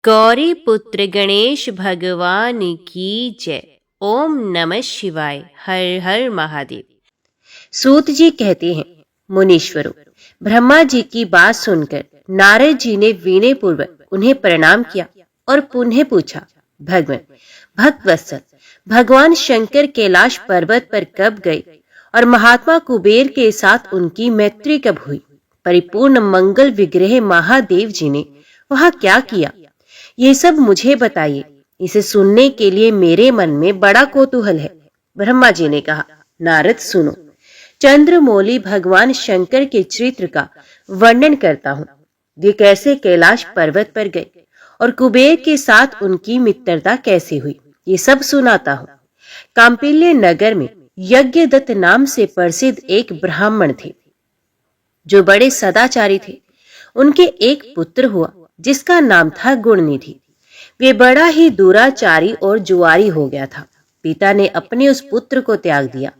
गौरी पुत्र गणेश भगवान की जय। ओम नमः शिवाय। हर हर महादेव। सूत जी कहते हैं, मुनीश्वरों, ब्रह्मा जी की बात सुनकर नारद जी ने विनय पूर्वक उन्हें प्रणाम किया और पुनः पूछा, भगवान भक्तवत्सल, भगवान शंकर कैलाश पर्वत पर कब गए और महात्मा कुबेर के साथ उनकी मैत्री कब हुई? परिपूर्ण मंगल विग्रह महादेव जी ने वहां क्या किया? ये सब मुझे बताइए। इसे सुनने के लिए मेरे मन में बड़ा कौतूहल है। ब्रह्मा जी ने कहा, नारद सुनो, चंद्रमौली भगवान शंकर के चरित्र का वर्णन करता हूँ। वे कैसे कैलाश पर्वत पर गए और कुबेर के साथ उनकी मित्रता कैसे हुई, ये सब सुनाता हूँ। कांपिल्य नगर में यज्ञदत्त नाम से प्रसिद्ध एक ब्राह्मण थे जो बड़े सदाचारी थे। उनके एक पुत्र हुआ जिसका नाम था गुणनिधि। वे बड़ा ही दुराचारी और जुआरी हो गया था। पिता ने अपने उस पुत्र को त्याग दिया।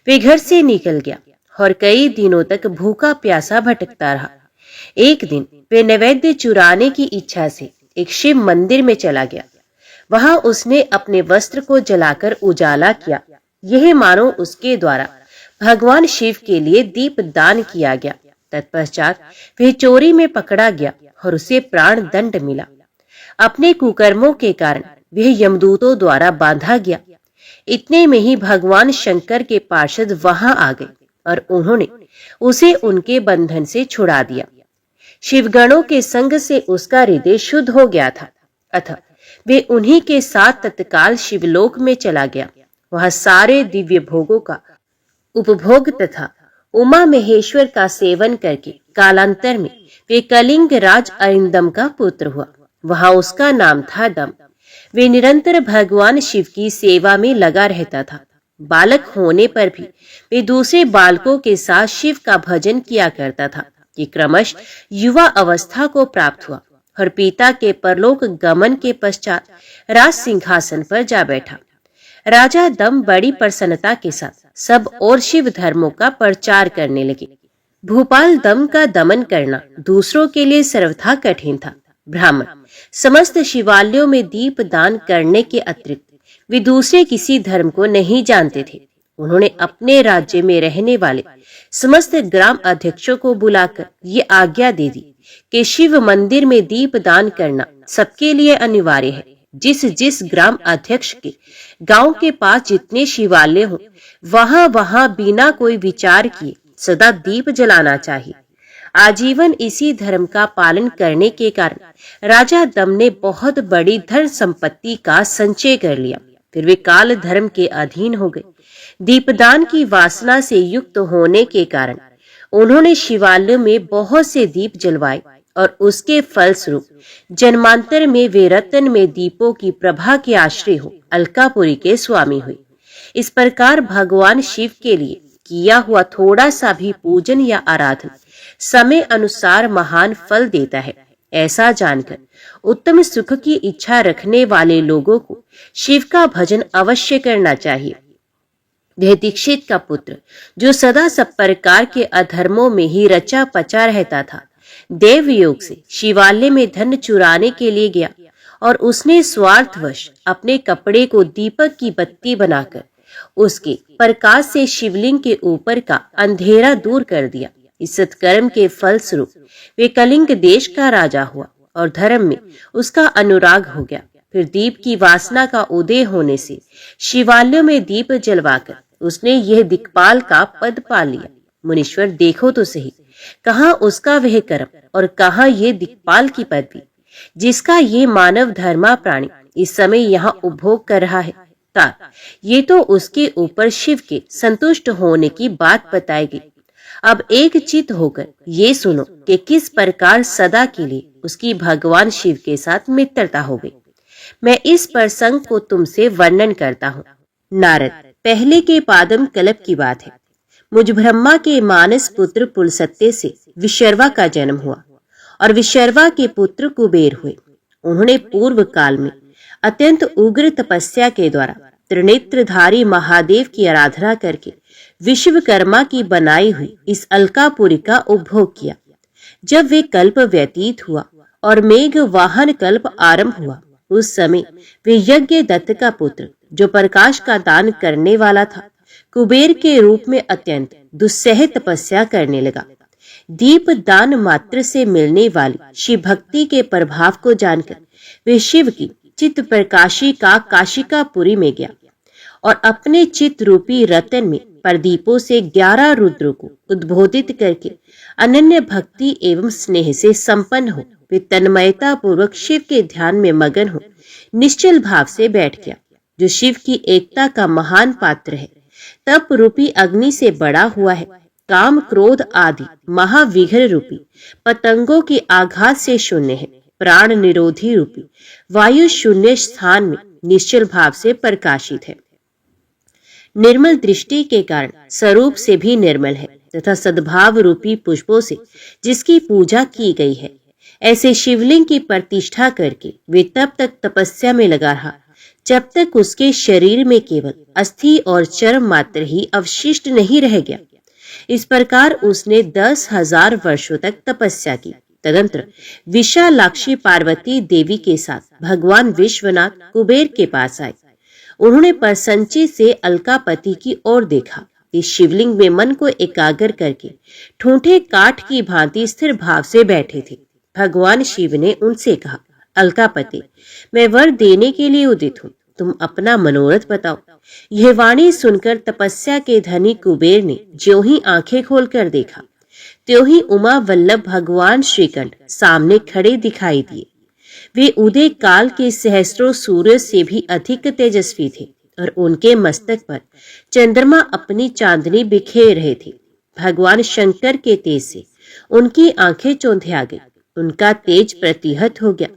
वे घर से निकल गया और कई दिनों तक भूखा प्यासा भटकता रहा। एक दिन वे नैवेद्य चुराने की इच्छा से एक शिव मंदिर में चला गया। वहां उसने अपने वस्त्र को जलाकर उजाला किया, यह मानो उसके द्वारा भगवान शिव के लिए दीप दान किया गया। तत्पश्चात वह चोरी में पकड़ा गया और उसे प्राण दंड मिला। अपने कुकर्मों के कारण वह यमदूतों द्वारा बांधा गया। इतने में ही भगवान शंकर के पार्षद वहां आ गए और उन्होंने उसे उनके बंधन से छुड़ा दिया। शिवगणों के संग से उसका हृदय शुद्ध हो गया था, अतः वे उन्हीं के साथ तत्काल शिवलोक में चला गया। वहां सारे दिव्य भोगों का उपभोग तथा उमा महेश्वर का सेवन करके कालांतर में वे कलिंग राज अरिंदम का पुत्र हुआ। वहां उसका नाम था दम। वे निरंतर भगवान शिव की सेवा में लगा रहता था। बालक होने पर भी वे दूसरे बालकों के साथ शिव का भजन किया करता था कि क्रमश युवा अवस्था को प्राप्त हुआ और पिता के परलोक गमन के पश्चात राज सिंहासन पर जा बैठा। राजा दम बड़ी प्रसन्नता के साथ सब और शिव धर्मों का प्रचार करने लगे। भूपाल दम का दमन करना दूसरों के लिए सर्वथा कठिन था। ब्राह्मण समस्त शिवालयों में दीप दान करने के अतिरिक्त वे दूसरे किसी धर्म को नहीं जानते थे। उन्होंने अपने राज्य में रहने वाले समस्त ग्राम अध्यक्षों को बुलाकर ये आज्ञा दे दी कि शिव मंदिर में दीप दान करना सबके लिए अनिवार्य है। जिस जिस ग्राम अध्यक्ष के गांव के पास जितने शिवालय हो, वहां वहां बिना कोई विचार किए सदा दीप जलाना चाहिए। आजीवन इसी धर्म का पालन करने के कारण राजा दम ने बहुत बड़ी धन संपत्ति का संचय कर लिया। फिर वे काल धर्म के अधीन हो गए। दीपदान की वासना से युक्त होने के कारण उन्होंने शिवालय में बहुत से दीप जलवाए और उसके फलस्वरूप जन्मांतर में वे रतन में दीपों की प्रभा के आश्रय हो अलकापुरी के स्वामी हुए। इस प्रकार भगवान शिव के लिए किया हुआ थोड़ा सा भी पूजन या आराधना समय अनुसार महान फल देता है। ऐसा जानकर उत्तम सुख की इच्छा रखने वाले लोगों को शिव का भजन अवश्य करना चाहिए। यह दीक्षित का पुत्र जो सदा सब प्रकार के अधर्मों में ही रचा पचा रहता था, देव योग से शिवालय में धन चुराने के लिए गया और उसने स्वार्थवश अपने कपड़े को दीपक की बत्ती बनाकर उसके प्रकाश से शिवलिंग के ऊपर का अंधेरा दूर कर दिया। इस सत्कर्म के फलस्वरूप वे कलिंग देश का राजा हुआ और धर्म में उसका अनुराग हो गया। फिर दीप की वासना का उदय होने से शिवालयों में दीप जलवाकर उसने यह दिक्पाल का पद पा लिया। मुनीश्वर देखो तो सही, कहाँ उसका वह कर्म और कहाँ ये दिक्पाल की पदवी जिसका ये मानव धर्मा प्राणी इस समय यहाँ उपभोग कर रहा है। ये तो उसके ऊपर शिव के संतुष्ट होने की बात बताएगी। अब एक चित होकर ये सुनो कि किस प्रकार सदा के लिए उसकी भगवान शिव के साथ मित्रता हो गई। मैं इस प्रसंग को तुमसे वर्णन करता हूँ। नारद, पहले के पादम कल्प की बात है। मुझ ब्रह्मा के मानस पुत्र पुलसत्य से विशर्वा का जन्म हुआ और विशर्वा के पुत्र कुबेर हुए। उन्होंने पूर्व काल में अत्यंत उग्र तपस्या के द्वारा त्रिनेत्रधारी महादेव की आराधना करके विश्वकर्मा की बनाई हुई इस अलकापुरी का उपभोग किया। जब वे कल्प व्यतीत हुआ और मेघ वाहन कल्प आरंभ हुआ। उस समय वे यज्ञ दत्त का पुत्र, जो प्रकाश का दान करने वाला था, कुबेर के रूप में अत्यंत दुस्सह तपस्या करने लगा। दीप दान मात्र से मिलने वाली शिव भक्ति के प्रभाव को जानकर वे शिव की चित्त प्रकाशी का काशिकापुरी में गया और अपने चित्त रूपी रतन में प्रदीपों से 11 रुद्रों को उद्बोधित करके अनन्य भक्ति एवं स्नेह से संपन्न हो वे तन्मयता पूर्वक शिव के ध्यान में मगन हो निश्चल भाव से बैठ गया, जो शिव की एकता का महान पात्र है, तप रूपी अग्नि से बड़ा हुआ है, काम क्रोध आदि महाविघ्न रूपी पतंगों के आघात से शून्य है, प्राण निरोधी रूपी वायु शून्य स्थान में निश्चल भाव से प्रकाशित है, निर्मल दृष्टि के कारण स्वरूप से भी निर्मल है तथा सद्भाव रूपी पुष्पों से जिसकी पूजा की गई है। ऐसे शिवलिंग की प्रतिष्ठा करके वे तब तक तपस्या में लगा रहा जब तक उसके शरीर में केवल अस्थि और चर्म मात्र ही अवशिष्ट नहीं रह गया। इस प्रकार उसने 10,000 वर्षों तक तपस्या की। तदंतर विशालाक्षी पार्वती देवी के साथ भगवान विश्वनाथ कुबेर के पास आए। उन्होंने प्रसन्नचित्त से अलकापति की ओर देखा। इस शिवलिंग में मन को एकाग्र करके ठूंठे काठ की भांति स्थिर भाव से बैठे थे। भगवान शिव ने उनसे कहा, अलकापति, मैं वर देने के लिए उदित हूँ, तुम अपना मनोरथ बताओ। यह वाणी सुनकर तपस्या के धनी कुबेर ने ज्यों ही आंखें खोलकर देखा, त्यों ही उमा वल्लभ भगवान श्रीकंठ सामने खड़े दिखाई दिए। वे उदय काल के सहस्त्रों सूर्य से भी अधिक तेजस्वी थे और उनके मस्तक पर चंद्रमा अपनी चांदनी बिखेर रहे थे। भगवान शंकर के तेज से उनकी आंखें चौंधिया गई, उनका तेज प्रतिहत हो गया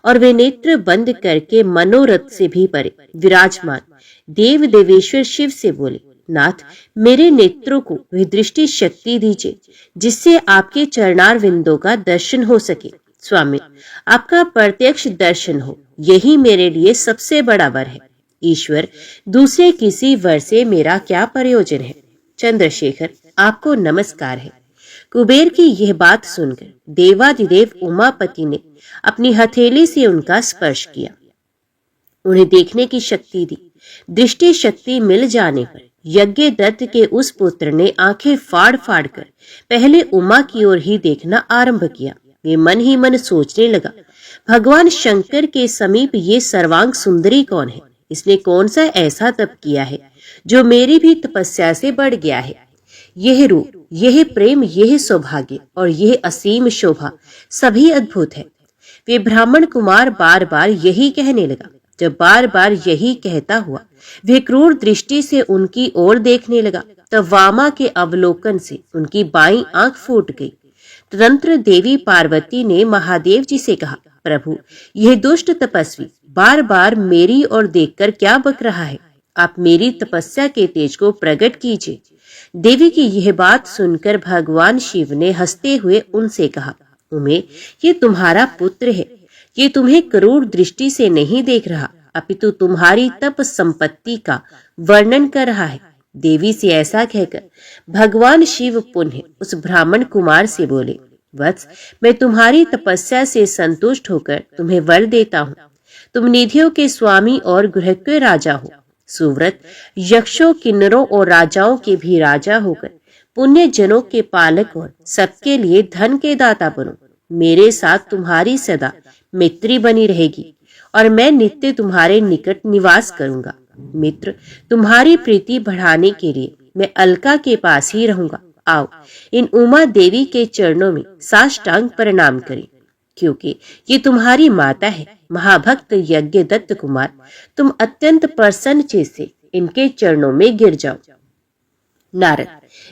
और वे नेत्र बंद करके मनोरथ से भी परे विराजमान देव देवेश्वर शिव से बोले, नाथ, मेरे नेत्रों को वह दृष्टि शक्ति दीजिए जिससे आपके चरणार विंदों का दर्शन हो सके। स्वामी, आपका प्रत्यक्ष दर्शन हो, यही मेरे लिए सबसे बड़ा वर है। ईश्वर, दूसरे किसी वर से मेरा क्या प्रयोजन है। चंद्रशेखर, आपको नमस्कार है। कुबेर की यह बात सुनकर देवादिदेव उमापति ने अपनी हथेली से उनका स्पर्श किया, उन्हें देखने की शक्ति दी। दृष्टि शक्ति मिल जाने पर यज्ञ दत्त के उस पुत्र ने आंखें फाड़ फाड़ कर पहले उमा की ओर ही देखना आरंभ किया। वे मन ही मन सोचने लगा, भगवान शंकर के समीप ये सर्वांग सुंदरी कौन है? इसने कौन सा ऐसा तप किया है जो मेरी भी तपस्या से बढ़ गया है? यह रूप, यह प्रेम, यह सौभाग्य और यह असीम शोभा सभी अद्भुत है। वे ब्राह्मण कुमार बार बार यही कहने लगा। जब बार बार यही कहता हुआ वे क्रूर दृष्टि से उनकी ओर देखने लगा, तब वामा के अवलोकन से उनकी बाईं आंख फूट गई। तदंतर देवी पार्वती ने महादेव जी से कहा, प्रभु, यह दुष्ट तपस्वी बार बार मेरी ओर देखकर क्या बक रहा है? आप मेरी तपस्या के तेज को प्रकट कीजिए। देवी की यह बात सुनकर भगवान शिव ने हंसते हुए उनसे कहा, उमे, ये तुम्हारा पुत्र है। ये तुम्हें क्रूर दृष्टि से नहीं देख रहा, अपितु तुम्हारी तप संपत्ति का वर्णन कर रहा है। देवी से ऐसा कहकर भगवान शिव पुनः उस ब्राह्मण कुमार से बोले, वत्स, मैं तुम्हारी तपस्या से संतुष्ट होकर तुम्हें वर देता हूँ। तुम निधियों के स्वामी और ग्रह के राजा हो। सुव्रत, यक्षों, किन्नरों और राजाओं के भी राजा होकर पुण्य जनों के पालक और सबके लिए धन के दाता बनो। मेरे साथ तुम्हारी सदा मित्री बनी रहेगी और मैं नित्य तुम्हारे निकट निवास करूंगा। मित्र, तुम्हारी प्रीति बढ़ाने के लिए मैं अलका के पास ही रहूंगा। आओ, इन उमा देवी के चरणों में साष्टांग प्रणाम करें, क्योंकि ये तुम्हारी माता है। महाभक्त यज्ञ दत्त कुमार, तुम अत्यंत प्रसन्न चित्त से इनके चरणों में गिर जाओ। नारद,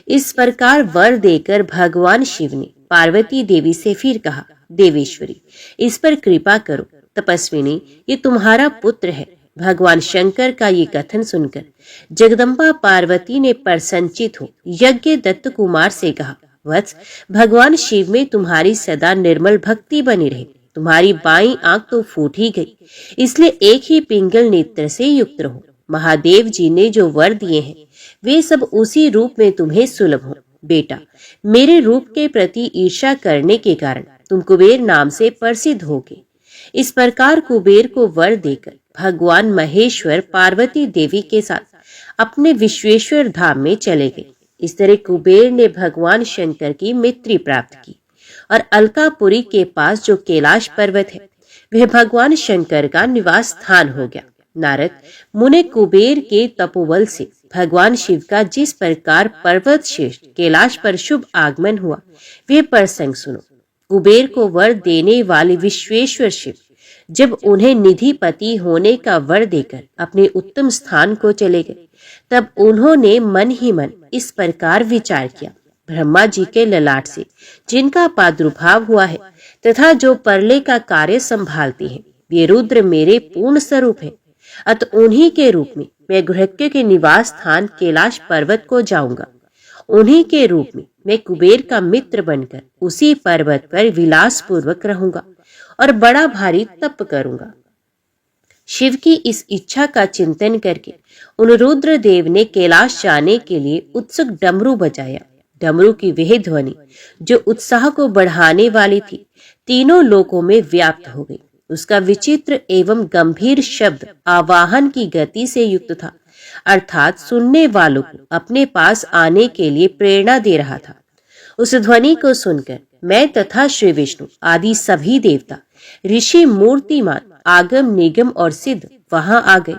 इस प्रकार वर देकर भगवान शिव ने पार्वती देवी से फिर कहा, देवेश्वरी, इस पर कृपा करो। तपस्विनी, ये तुम्हारा पुत्र है। भगवान शंकर का ये कथन सुनकर जगदम्बा पार्वती ने प्रसन्नचित हो यज्ञ दत्त कुमार से कहा, वत्स, भगवान शिव में तुम्हारी सदा निर्मल भक्ति बनी रहे। तुम्हारी बाईं आंख तो फूट ही गई, इसलिए एक ही पिंगल नेत्र से युक्त रहो। महादेव जी ने जो वर दिए हैं वे सब उसी रूप में तुम्हें सुलभ हो। बेटा, मेरे रूप के प्रति ईर्ष्या करने के कारण तुम कुबेर नाम से प्रसिद्ध होगे। इस प्रकार कुबेर को वर देकर भगवान महेश्वर पार्वती देवी के साथ अपने विश्वेश्वर धाम में चले गए। इस तरह कुबेर ने भगवान शंकर की मित्री प्राप्त की और अलकापुरी के पास जो कैलाश पर्वत है वह भगवान शंकर का निवास स्थान हो गया। नारद मुने कुबेर के तपोबल से भगवान शिव का जिस प्रकार पर्वत श्रेष्ठ कैलाश पर शुभ आगमन हुआ वह प्रसंग सुनो। कुबेर को वर देने वाले विश्वेश्वर शिव जब उन्हें निधिपति होने का वर देकर अपने उत्तम स्थान को चले गए तब उन्होंने मन ही मन इस प्रकार विचार किया, ब्रह्मा जी के ललाट से जिनका प्रादुर्भाव हुआ है तथा जो परले का कार्य संभालते हैं वे रुद्र मेरे पूर्ण स्वरूप हैं। अतः उन्हीं के रूप में मैं गृहज्ञ के निवास स्थान कैलाश पर्वत को जाऊंगा। उन्हीं के रूप में मैं कुबेर का मित्र बनकर उसी पर्वत पर विलास पूर्वक रहूंगा और बड़ा भारी तप करूंगा। शिव की इस इच्छा का चिंतन करके उन रुद्र देव ने कैलाश जाने के लिए उत्सुक डमरू बजाया। डमरू की वह ध्वनि जो उत्साह को बढ़ाने वाली थी तीनों लोकों में व्याप्त हो गई। उसका विचित्र एवं गंभीर शब्द आवाहन की गति से युक्त था, अर्थात सुनने वालों को अपने पास आने के लिए प्रेरणा दे रहा था। उस ध्वनि को सुनकर मैं तथा श्री विष्णु आदि सभी देवता, ऋषि, मूर्तिमान, आगम, निगम और सिद्ध वहां आ गए।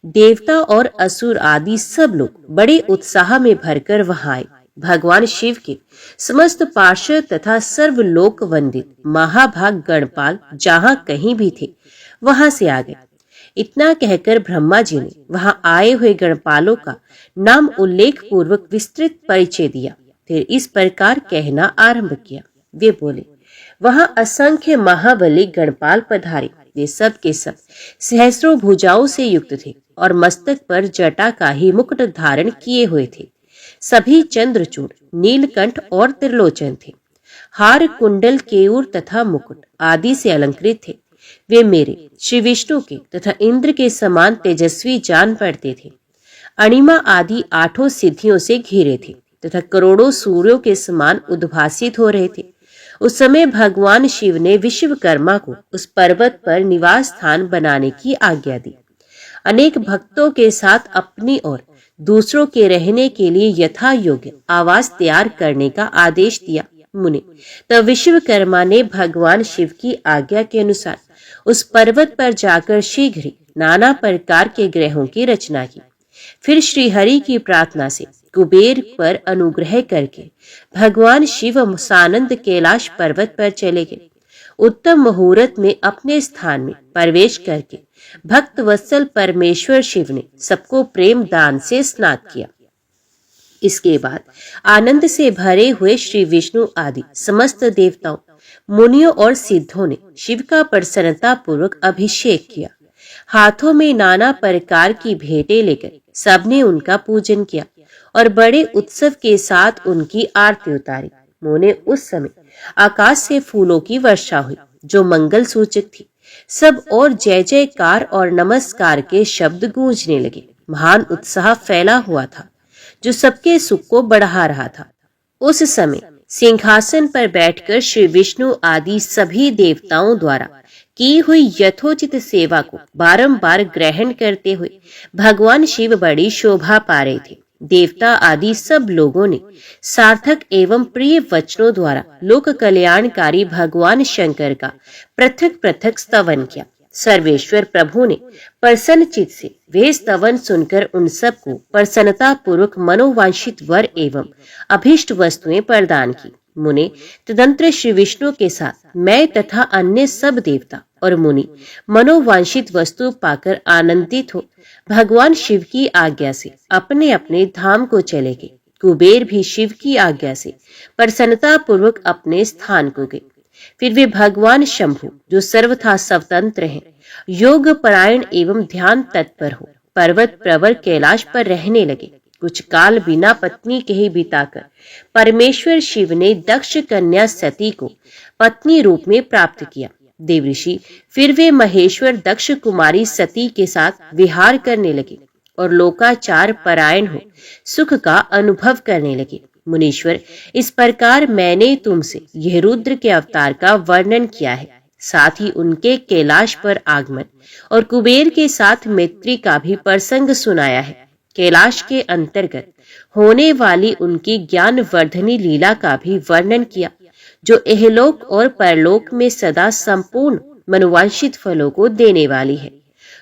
देवता और असुर आदि सब लोग बड़े उत्साह में भरकर वहां आए। भगवान शिव के समस्त पार्षद तथा सर्वलोक वंदित महाभाग गणपाल जहां कहीं भी थे वहां से आ गए। इतना कहकर ब्रह्मा जी ने वहां आए हुए गणपालों का नाम उल्लेख पूर्वक विस्तृत परिचय दिया। फिर इस प्रकार कहना आरंभ किया। वे बोले, वहां असंख्य महाबली गणपाल पधारे। वे सब के सब सहस्रों भुजाओं से युक्त थे और मस्तक पर जटा का ही मुकुट धारण किए हुए थे। सभी चंद्रचूड़, नीलकंठ और त्रिलोचन थे। हार, कुंडल, केयूर तथा मुकुट आदि से अलंकृत थे। वे मेरे श्री विष्णु के तथा इंद्र के समान तेजस्वी जान पड़ते थे। अणिमा आदि 8 सिद्धियों से घिरे थे तथा करोड़ों सूर्यों के समान उद्भासित हो रहे थे। उस समय भगवान शिव ने विश्वकर्मा को उस पर्वत पर निवास स्थान बनाने की आज्ञा दी। अनेक भक्तों के साथ अपनी और दूसरों के रहने के लिए यथा योग्य आवास तैयार करने का आदेश दिया। मुने तब विश्वकर्मा ने भगवान शिव की आज्ञा के अनुसार उस पर्वत पर जाकर शीघ्र ही नाना प्रकार के ग्रहों की रचना की। फिर श्री हरि की प्रार्थना से कुबेर पर अनुग्रह करके भगवान शिव सानंद कैलाश पर्वत पर चले गए। उत्तम मुहूर्त में अपने स्थान में प्रवेश करके भक्त वत्सल परमेश्वर शिव ने सबको प्रेम दान से स्नात किया। इसके बाद आनंद से भरे हुए श्री विष्णु आदि समस्त देवताओं, मुनियों और सिद्धों ने शिव का प्रसन्नता पूर्वक अभिषेक किया। हाथों में नाना प्रकार की भेंटें लेकर सबने उनका पूजन किया और बड़े उत्सव के साथ उनकी आरती उतारी। मोने उस समय आकाश से फूलों की वर्षा हुई जो मंगल सूचक थी। सब और जय जयकार और नमस्कार के शब्द गूंजने लगे। महान उत्साह फैला हुआ था जो सबके सुख को बढ़ा रहा था। उस समय सिंहासन पर बैठकर श्री विष्णु आदि सभी देवताओं द्वारा की हुई यथोचित सेवा को बारंबार ग्रहण करते हुए भगवान शिव बड़ी शोभा पा रहे थे। देवता आदि सब लोगों ने सार्थक एवं प्रिय वचनों द्वारा लोक कल्याणकारी भगवान शंकर का पृथक पृथक स्तवन किया। सर्वेश्वर प्रभु ने प्रसन्न चित्त से वे स्तवन सुनकर उन सबको प्रसन्नता पूर्वक मनोवांछित वर एवं अभीष्ट वस्तुएं प्रदान की। मुने तदंतर श्री विष्णु के साथ मैं तथा अन्य सब देवता और मुनि मनोवांछित वस्तु पाकर आनंदित हो भगवान शिव की आज्ञा से अपने अपने धाम को चले गए। कुबेर भी शिव की आज्ञा से प्रसन्नता पूर्वक अपने स्थान को गए। फिर वे भगवान शंभु जो सर्वथा स्वतंत्र हैं, योग परायण एवं ध्यान तत्पर हो पर्वत प्रवर कैलाश पर रहने लगे। कुछ काल बिना पत्नी के ही बिताकर परमेश्वर शिव ने दक्ष कन्या सती को पत्नी रूप में प्राप्त किया। देवऋषि फिर वे महेश्वर दक्ष कुमारी सती के साथ विहार करने लगे और लोकाचार परायण हो सुख का अनुभव करने लगे। मुनीश्वर, इस प्रकार मैंने तुमसे यह रुद्र के अवतार का वर्णन किया है, साथ ही उनके कैलाश पर आगमन और कुबेर के साथ मैत्री का भी प्रसंग सुनाया है। कैलाश के अंतर्गत होने वाली उनकी ज्ञानवर्धनी लीला का भी वर्णन किया, जो इहलोक और परलोक में सदा संपूर्ण मनोवांछित फलों को देने वाली है।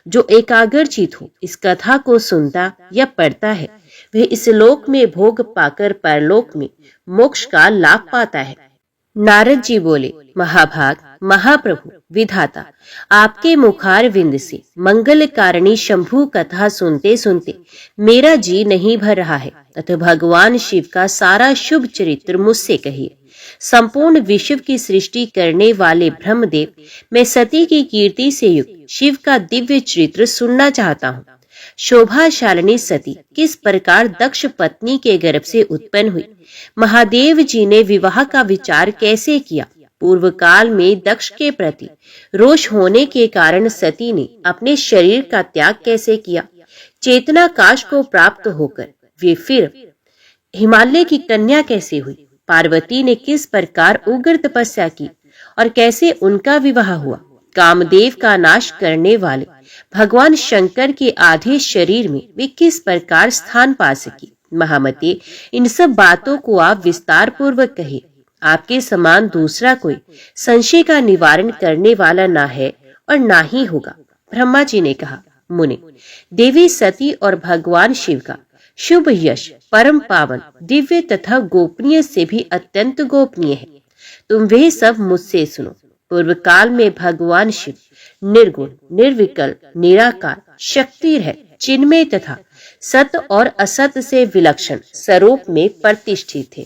जो एकाग्रचित हो इस कथा को सुनता या पढ़ता है, वह इस लोक में भोग पाकर परलोक में मोक्ष का लाभ पाता है। नारद जी बोले, महाभाग, महाप्रभु, विधाता, आपके मुखार विंद से मंगल कारिणी शंभु कथा सुनते सुनते मेरा जी नहीं भर रहा है, अतः भगवान शिव का सारा शुभ चरित्र मुझसे कहिए। संपूर्ण विश्व की सृष्टि करने वाले ब्रह्मदेव, मैं सती की कीर्ति से युक्त शिव का दिव्य चरित्र सुनना चाहता हूँ। शोभाशालिनी सती किस प्रकार दक्ष पत्नी के गर्भ से उत्पन्न हुई, महादेव जी ने विवाह का विचार कैसे किया, पूर्व काल में दक्ष के प्रति रोष होने के कारण सती ने अपने शरीर का त्याग कैसे किया, चेतनाकाश को प्राप्त होकर वे फिर हिमालय की कन्या कैसे हुई, पार्वती ने किस प्रकार उग्र तपस्या की और कैसे उनका विवाह हुआ, कामदेव का नाश करने वाले भगवान शंकर के आधे शरीर में वे किस प्रकार स्थान पा सकी। महामते, इन सब बातों को आप विस्तार पूर्वक कहे। आपके समान दूसरा कोई संशय का निवारण करने वाला ना है और ना ही होगा। ब्रह्मा जी ने कहा, मुनि, देवी सती और भगवान शिव का शुभ यश परम पावन, दिव्य तथा गोपनीय से भी अत्यंत गोपनीय है। तुम वे सब मुझसे सुनो। पूर्व काल में भगवान शिव निर्गुण, निर्विकल्प, निराकार, शक्ति है, चिन्मय तथा सत और असत से विलक्षण स्वरूप में प्रतिष्ठित थे।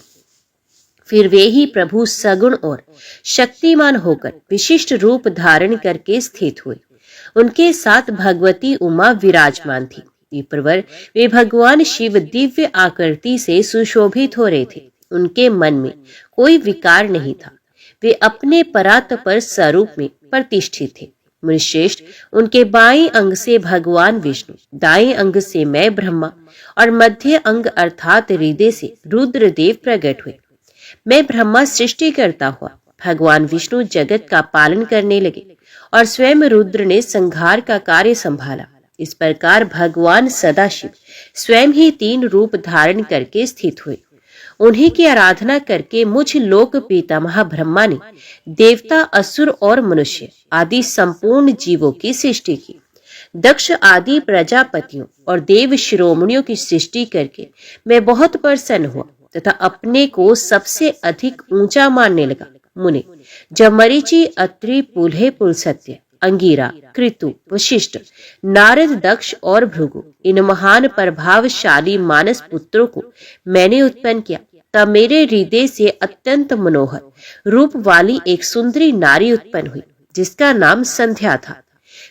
फिर वे ही प्रभु सगुण और शक्तिमान होकर विशिष्ट रूप धारण करके स्थित हुए। उनके साथ भगवती उमा विराजमान थी। विप्रवर वे भगवान शिव दिव्य आकृति से सुशोभित हो रहे थे। उनके मन में कोई विकार नहीं था। वे अपने परात्पर स्वरूप में प्रतिष्ठित थे। मुनिश्रेष्ठ, उनके बाएं अंग से भगवान विष्णु, दाएं अंग से मैं ब्रह्मा और मध्य अंग अर्थात हृदय से रुद्रदेव प्रकट हुए। मैं ब्रह्मा सृष्टि करता हुआ, भगवान विष्णु जगत का पालन करने लगे और स्वयं रुद्र ने संहार का कार्य संभाला। इस प्रकार भगवान सदाशिव स्वयं ही 3 रूप धारण करके स्थित हुए। उन्हीं की आराधना करके मुझ लोक पितामह ब्रह्मा ने देवता, असुर और मनुष्य आदि संपूर्ण जीवों की सृष्टि की। दक्ष आदि प्रजापतियों और देव शिरोमणियों की सृष्टि करके मैं बहुत प्रसन्न हुआ तथा अपने को सबसे अधिक ऊंचा मानने लगा। मुने, जब मरीचि, अत्रि, पुलह, पुलस्त्य, अंगिरा, कृतु, वशिष्ठ, नारद, दक्ष और भृगु, इन महान प्रभावशाली मानस पुत्रों को मैंने उत्पन्न किया, तब मेरे हृदय से अत्यंत मनोहर रूप वाली एक सुंदरी नारी उत्पन्न हुई, जिसका नाम संध्या था।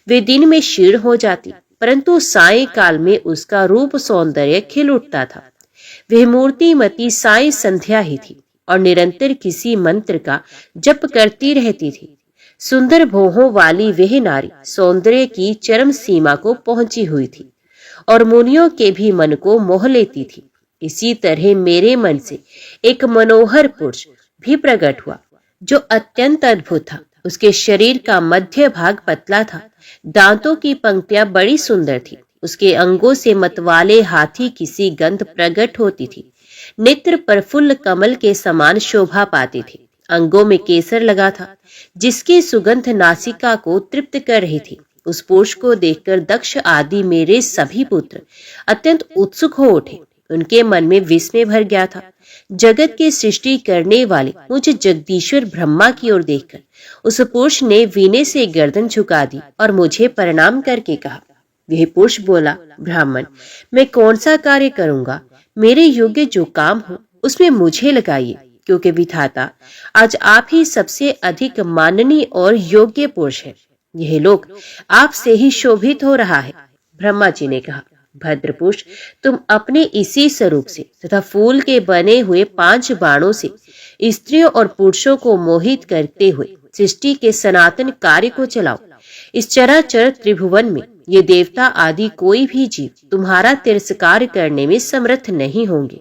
वे दिन में क्षीण हो जाती, परंतु साय काल में उसका रूप सौंदर्य खिल उठता था। वह मूर्तिमती साय संध्या ही थी और निरंतर किसी मंत्र का जप करती रहती थी। सुंदर भौहों वाली वह नारी सौंदर्य की चरम सीमा को पहुंची हुई थी और मुनियों के भी मन को मोह लेती थी। इसी तरह मेरे मन से एक मनोहर पुरुष भी प्रकट हुआ, जो अत्यंत अद्भुत था। उसके शरीर का मध्य भाग पतला था, दांतों की पंक्तियां बड़ी सुंदर थी। उसके अंगों से मतवाले हाथी किसी गंध प्रकट होती थी। नेत्र प्रफुल्ल कमल के समान शोभा पाते थे। अंगों में केसर लगा था, जिसकी सुगंध नासिका को तृप्त कर रही थी। उस पुरुष को देखकर दक्ष आदि मेरे सभी पुत्र अत्यंत उत्सुक हो उठे। उनके मन में विस्मय भर गया था। जगत की सृष्टि करने वाले मुझे जगदीश्वर ब्रह्मा की ओर देखकर उस पुरुष ने विनय से गर्दन झुका दी और मुझे प्रणाम करके कहा। वह पुरुष बोला, ब्राह्मण, मैं कौन सा कार्य करूंगा? मेरे योग्य जो काम हो उसमें मुझे लगाइए, क्योंकि विधाता आज आप ही सबसे अधिक माननीय और योग्य पुरुष है। यह लोक आपसे ही शोभित हो रहा है। ब्रह्मा जी ने कहा, भद्रपुरुष, तुम अपने इसी स्वरूप से तथा फूल के बने हुए 5 बाणों से स्त्रियों और पुरुषों को मोहित करते हुए सृष्टि के सनातन कार्य को चलाओ। इस चराचर त्रिभुवन में ये देवता आदि कोई भी जीव तुम्हारा तिरस्कार करने में समर्थ नहीं होंगे।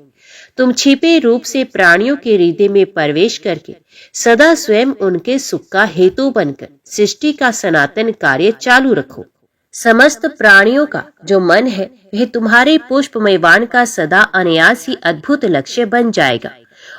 तुम छिपे रूप से प्राणियों के हृदय में प्रवेश करके सदा स्वयं उनके सुख का हेतु बनकर सृष्टि का सनातन कार्य चालू रखो। समस्त प्राणियों का जो मन है वह तुम्हारे पुष्पमय वाण का सदा अनायास ही अद्भुत लक्ष्य बन जाएगा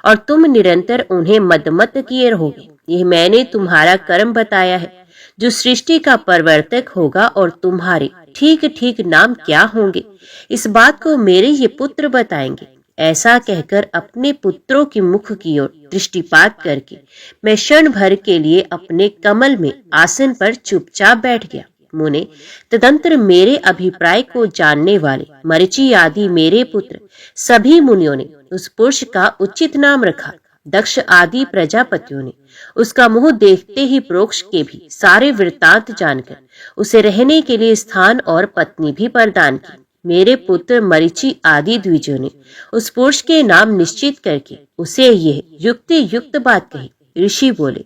और तुम निरंतर उन्हें मदमत किए रहोगे। यह मैंने तुम्हारा कर्म बताया है जो सृष्टि का प्रवर्तक होगा, और तुम्हारे ठीक ठीक नाम क्या होंगे इस बात को मेरे ये पुत्र बताएंगे। ऐसा कहकर अपने पुत्रों की मुख की ओर दृष्टिपात करके मैं क्षण भर के लिए अपने कमल में आसन पर चुपचाप बैठ गया। मुने, तदंतर मेरे अभिप्राय को जानने वाले मरीचि आदि मेरे पुत्र सभी मुनियों ने उस पुरुष का उचित नाम रखा। दक्ष आदि प्रजापतियों ने उसका मुंह देखते ही प्रोक्ष के भी सारे वृत्तांत जानकर उसे रहने के लिए स्थान और पत्नी भी प्रदान की। मेरे पुत्र मरीचि आदि द्विजों ने उस पुरुष के नाम निश्चित करके उसे यह युक्ति युक्त बात कही। ऋषि बोले,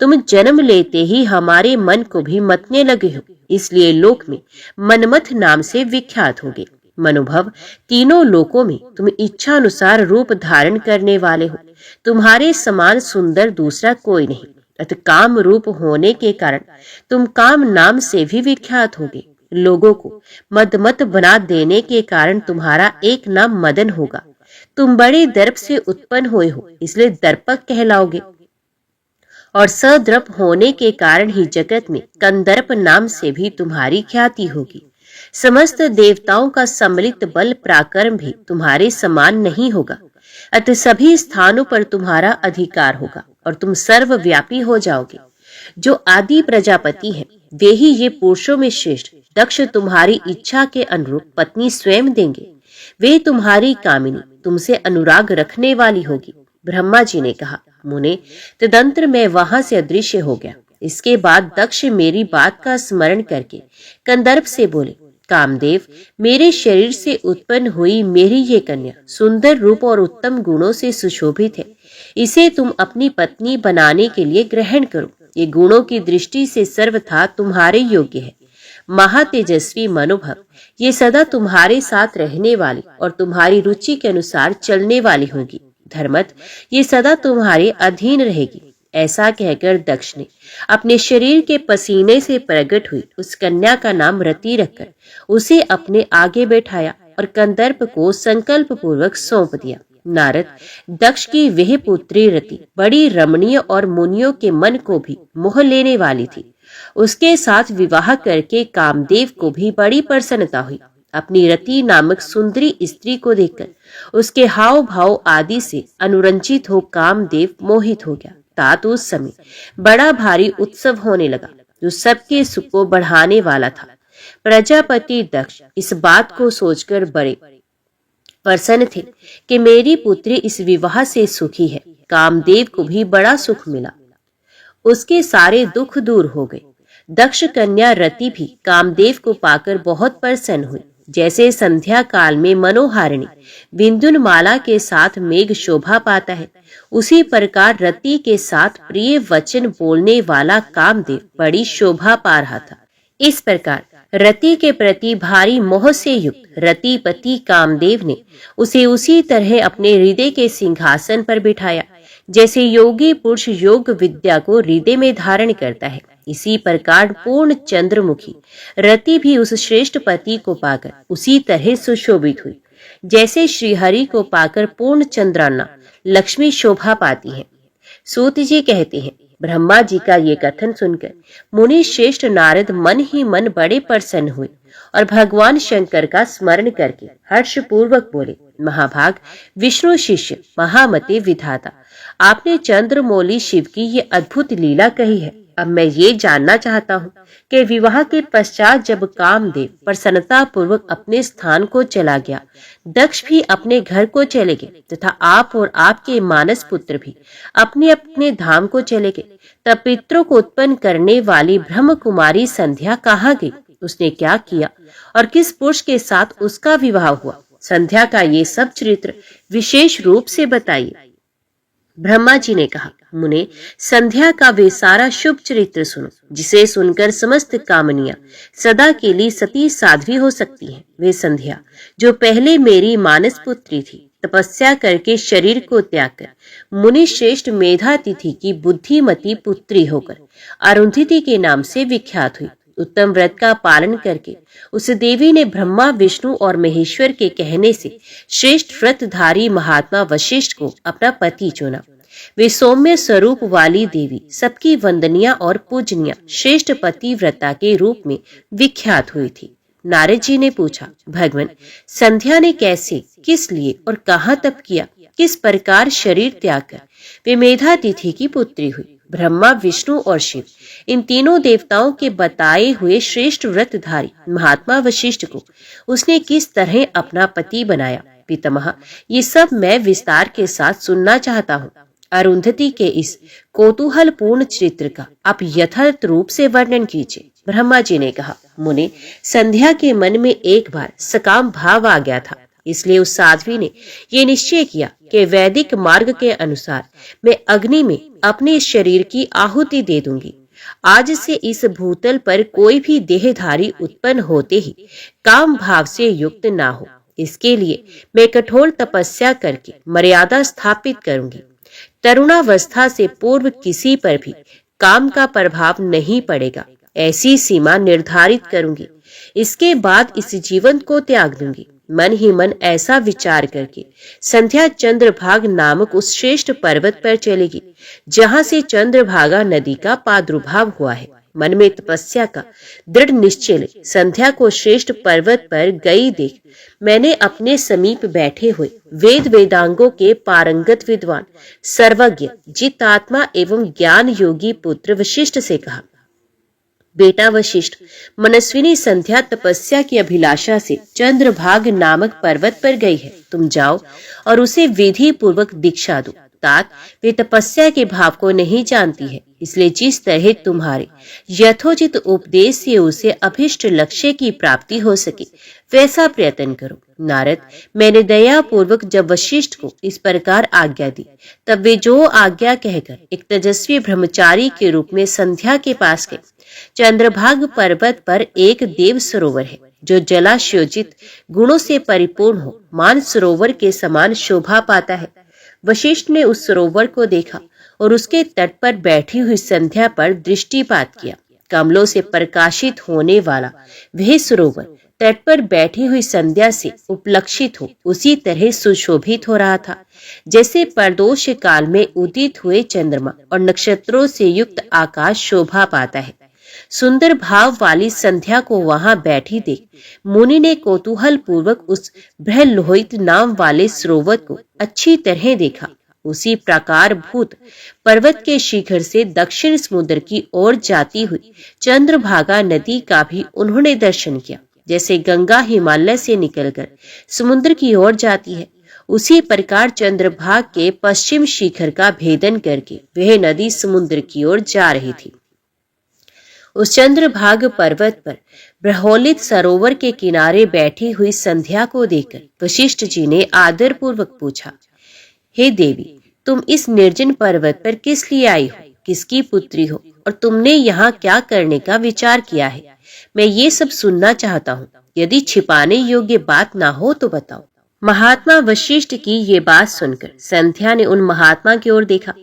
तुम जन्म लेते ही हमारे मन को भी मतने लगे हो, इसलिए लोक में मनमथ नाम से विख्यात होगे। मनोभव, तीनों लोकों में तुम इच्छा अनुसार रूप धारण करने वाले हो। तुम्हारे समान सुंदर दूसरा कोई नहीं। अत काम रूप होने के कारण तुम काम नाम से भी विख्यात होगे। लोगों को मदमत बना देने के कारण तुम्हारा एक नाम मदन होगा। तुम बड़े दर्प से उत्पन्न हुए हो, इसलिए दर्पक कहलाओगे, और सद्रप होने के कारण ही जगत में कंदर्प नाम से भी तुम्हारी ख्याति होगी। समस्त देवताओं का सम्मिलित बल पराक्रम भी तुम्हारे समान नहीं होगा। अतः सभी स्थानों पर तुम्हारा अधिकार होगा और तुम सर्वव्यापी हो जाओगे। जो आदि प्रजापति हैं, वे ही ये पुरुषों में श्रेष्ठ दक्ष तुम्हारी इच्छा के अनुरूप पत्नी स्वयं देंगे। वे तुम्हारी कामिनी, तुमसे अनुराग रखने वाली होगी। ब्रह्मा जी ने कहा, मुने, तदंतर मैं वहां से अदृश्य हो गया। इसके बाद दक्ष मेरी बात का स्मरण करके कंदर्प से बोले, कामदेव, मेरे शरीर से उत्पन्न हुई मेरी ये कन्या सुंदर रूप और उत्तम गुणों से सुशोभित है। इसे तुम अपनी पत्नी बनाने के लिए ग्रहण करो। ये गुणों की दृष्टि से सर्वथा तुम्हारे योग्य है। महातेजस्वी मनोभव, ये सदा तुम्हारे साथ रहने वाली और तुम्हारी रुचि के अनुसार चलने वाली होगी। धर्मत, ये सदा तुम्हारे अधीन रहेगी। ऐसा कहकर दक्ष ने अपने शरीर के पसीने से प्रकट हुई उस कन्या का नाम रति रखकर उसे अपने आगे बैठाया और कंदर्प को संकल्प पूर्वक सौंप दिया। नारद, दक्ष की वह पुत्री रति बड़ी रमणीय और मुनियों के मन को भी मोह लेने वाली थी। उसके साथ विवाह करके कामदेव को भी बड़ी प्रसन्नता हुई। अपनी रति नामक सुंदरी स्त्री को देखकर उसके हाव भाव आदि से अनुरंजित हो कामदेव मोहित हो गया। तात उस समय बड़ा भारी उत्सव होने लगा जो सबके सुख को बढ़ाने वाला था। प्रजापति दक्ष इस बात को सोचकर बड़े प्रसन्न थे कि मेरी पुत्री इस विवाह से सुखी है। कामदेव को भी बड़ा सुख मिला, उसके सारे दुख दूर हो गए। दक्ष कन्या रति भी कामदेव को पाकर बहुत प्रसन्न हुई। जैसे संध्या काल में मनोहारिणी बिंदुन माला के साथ मेघ शोभा पाता है, उसी प्रकार रति के साथ प्रिय वचन बोलने वाला कामदेव बड़ी शोभा पा रहा था। इस प्रकार रति के प्रति भारी मोह से युक्त रतिपति कामदेव ने उसे उसी तरह अपने हृदय के सिंहासन पर बिठाया जैसे योगी पुरुष योग विद्या को हृदय में धारण करता है। इसी प्रकार पूर्ण चंद्रमुखी रति भी उस श्रेष्ठ पति को पाकर उसी तरह सुशोभित हुई जैसे श्रीहरि को पाकर पूर्ण चंद्राना लक्ष्मी शोभा पाती है। सूत जी कहते हैं, ब्रह्मा जी का ये कथन सुनकर मुनि श्रेष्ठ नारद मन ही मन बड़े प्रसन्न हुए और भगवान शंकर का स्मरण करके हर्ष पूर्वक बोले, महाभाग विष्णु शिष्य महामते विधाता, आपने चंद्रमौली शिव की ये अद्भुत लीला कही है। अब मैं ये जानना चाहता हूँ कि विवाह के पश्चात जब कामदेव प्रसन्नता पूर्वक अपने स्थान को चला गया, दक्ष भी अपने घर को चले गए तथा आप और आपके मानस पुत्र भी अपने अपने धाम को चले गए, तब पितरों को उत्पन्न करने वाली ब्रह्म कुमारी संध्या कहाँ गई? उसने क्या किया और किस पुरुष के साथ उसका विवाह हुआ? संध्या का ये सब चरित्र विशेष रूप से बताइए। ब्रह्मा जी ने कहा, मुने, संध्या का वे सारा शुभ चरित्र सुनो जिसे सुनकर समस्त कामनियां सदा के लिए सती साध्वी हो सकती हैं। वे संध्या जो पहले मेरी मानस पुत्री थी, तपस्या करके शरीर को त्याग कर मुनि श्रेष्ठ मेधातिथि की बुद्धिमती पुत्री होकर अरुंधति के नाम से विख्यात हुई। उत्तम व्रत का पालन करके उस देवी ने ब्रह्मा विष्णु और महेश्वर के कहने से श्रेष्ठ व्रतधारी महात्मा वशिष्ठ को अपना पति चुना। वे सौम्य स्वरूप वाली देवी सबकी वंदनीय और पूजनीय श्रेष्ठ पतिव्रता के रूप में विख्यात हुई थी। नारद जी ने पूछा, भगवान, संध्या ने कैसे, किस लिए और कहाँ तप किया, किस प्रकार शरीर त्याग कर वे मेधातिथि की पुत्री हुई? ब्रह्मा विष्णु और शिव इन तीनों देवताओं के बताए हुए श्रेष्ठ व्रतधारी महात्मा वशिष्ठ को उसने किस तरह अपना पति बनाया? पितामह, ये सब मैं विस्तार के साथ सुनना चाहता हूँ। अरुंधति के इस कौतूहलपूर्ण चरित्र का आप यथार्थ रूप से वर्णन कीजिए। ब्रह्मा जी ने कहा, मुने, संध्या के मन में एक बार सकाम भाव आ गया था, इसलिए उस साध्वी ने ये निश्चय किया कि वैदिक मार्ग के अनुसार मैं अग्नि में अपने शरीर की आहुति दे दूंगी। आज से इस भूतल पर कोई भी देहधारी उत्पन्न होते ही काम भाव से युक्त ना हो, इसके लिए मैं कठोर तपस्या करके मर्यादा स्थापित करूंगी। तरुणावस्था से पूर्व किसी पर भी काम का प्रभाव नहीं पड़ेगा, ऐसी सीमा निर्धारित करूंगी। इसके बाद इस जीवन को त्याग दूंगी। मन ही मन ऐसा विचार करके संध्या चंद्रभाग नामक उस श्रेष्ठ पर्वत पर चलेगी जहां से चंद्रभागा नदी का प्रादुर्भाव हुआ है। मन में तपस्या का दृढ़ निश्चय ले संध्या को श्रेष्ठ पर्वत पर गई देख मैंने अपने समीप बैठे हुए वेद वेदांगों के पारंगत विद्वान सर्वज्ञ जितात्मा एवं ज्ञान योगी पुत्र वशिष्ठ से कहा, बेटा वशिष्ठ, मनस्विनी संध्या तपस्या की अभिलाषा से चंद्रभाग नामक पर्वत पर गई है। तुम जाओ और उसे विधि पूर्वक दीक्षा दो। तात वे तपस्या के भाव को नहीं जानती है, इसलिए जिस तरह तुम्हारे यथोचित उपदेश से उसे अभिष्ट लक्ष्य की प्राप्ति हो सके वैसा प्रयत्न करो। नारद, मैंने दया पूर्वक जब वशिष्ठ को इस प्रकार आज्ञा दी तब वे जो आज्ञा कहकर एक तेजस्वी ब्रह्मचारी के रूप में संध्या के पास गए। चंद्रभाग पर्वत पर एक देव सरोवर है जो जलाशयोजित गुणों से परिपूर्ण हो मान सरोवर के समान शोभा पाता है। वशिष्ठ ने उस सरोवर को देखा और उसके तट पर बैठी हुई संध्या पर दृष्टिपात किया। कमलों से प्रकाशित होने वाला वह सरोवर तट पर बैठी हुई संध्या से उपलक्षित हो उसी तरह सुशोभित हो रहा था जैसे प्रदोष काल में उदित हुए चंद्रमा और नक्षत्रों से युक्त आकाश शोभा पाता है। सुंदर भाव वाली संध्या को वहां बैठी देख मुनि ने कौतूहल पूर्वक उस बृहलोहित नाम वाले सरोवर को अच्छी तरह देखा। उसी प्रकार भूत पर्वत के शिखर से दक्षिण समुद्र की ओर जाती हुई चंद्रभागा नदी का भी उन्होंने दर्शन किया। जैसे गंगा हिमालय से निकलकर समुद्र की ओर जाती है, उसी प्रकार चंद्रभाग के पश्चिम शिखर का भेदन करके वह नदी समुद्र की ओर जा रही थी। उस चंद्रभाग पर्वत पर ब्रह्मोलित सरोवर के किनारे बैठी हुई संध्या को देखकर वशिष्ठ जी ने आदर पूर्वक पूछा, हे देवी, तुम इस निर्जन पर्वत पर किस लिए आई हो, किसकी पुत्री हो और तुमने यहाँ क्या करने का विचार किया है? मैं ये सब सुनना चाहता हूँ। यदि छिपाने योग्य बात ना हो तो बताओ। महात्मा वशिष्ठ की ये बात सुनकर संध्या ने उन महात्मा की ओर देखा।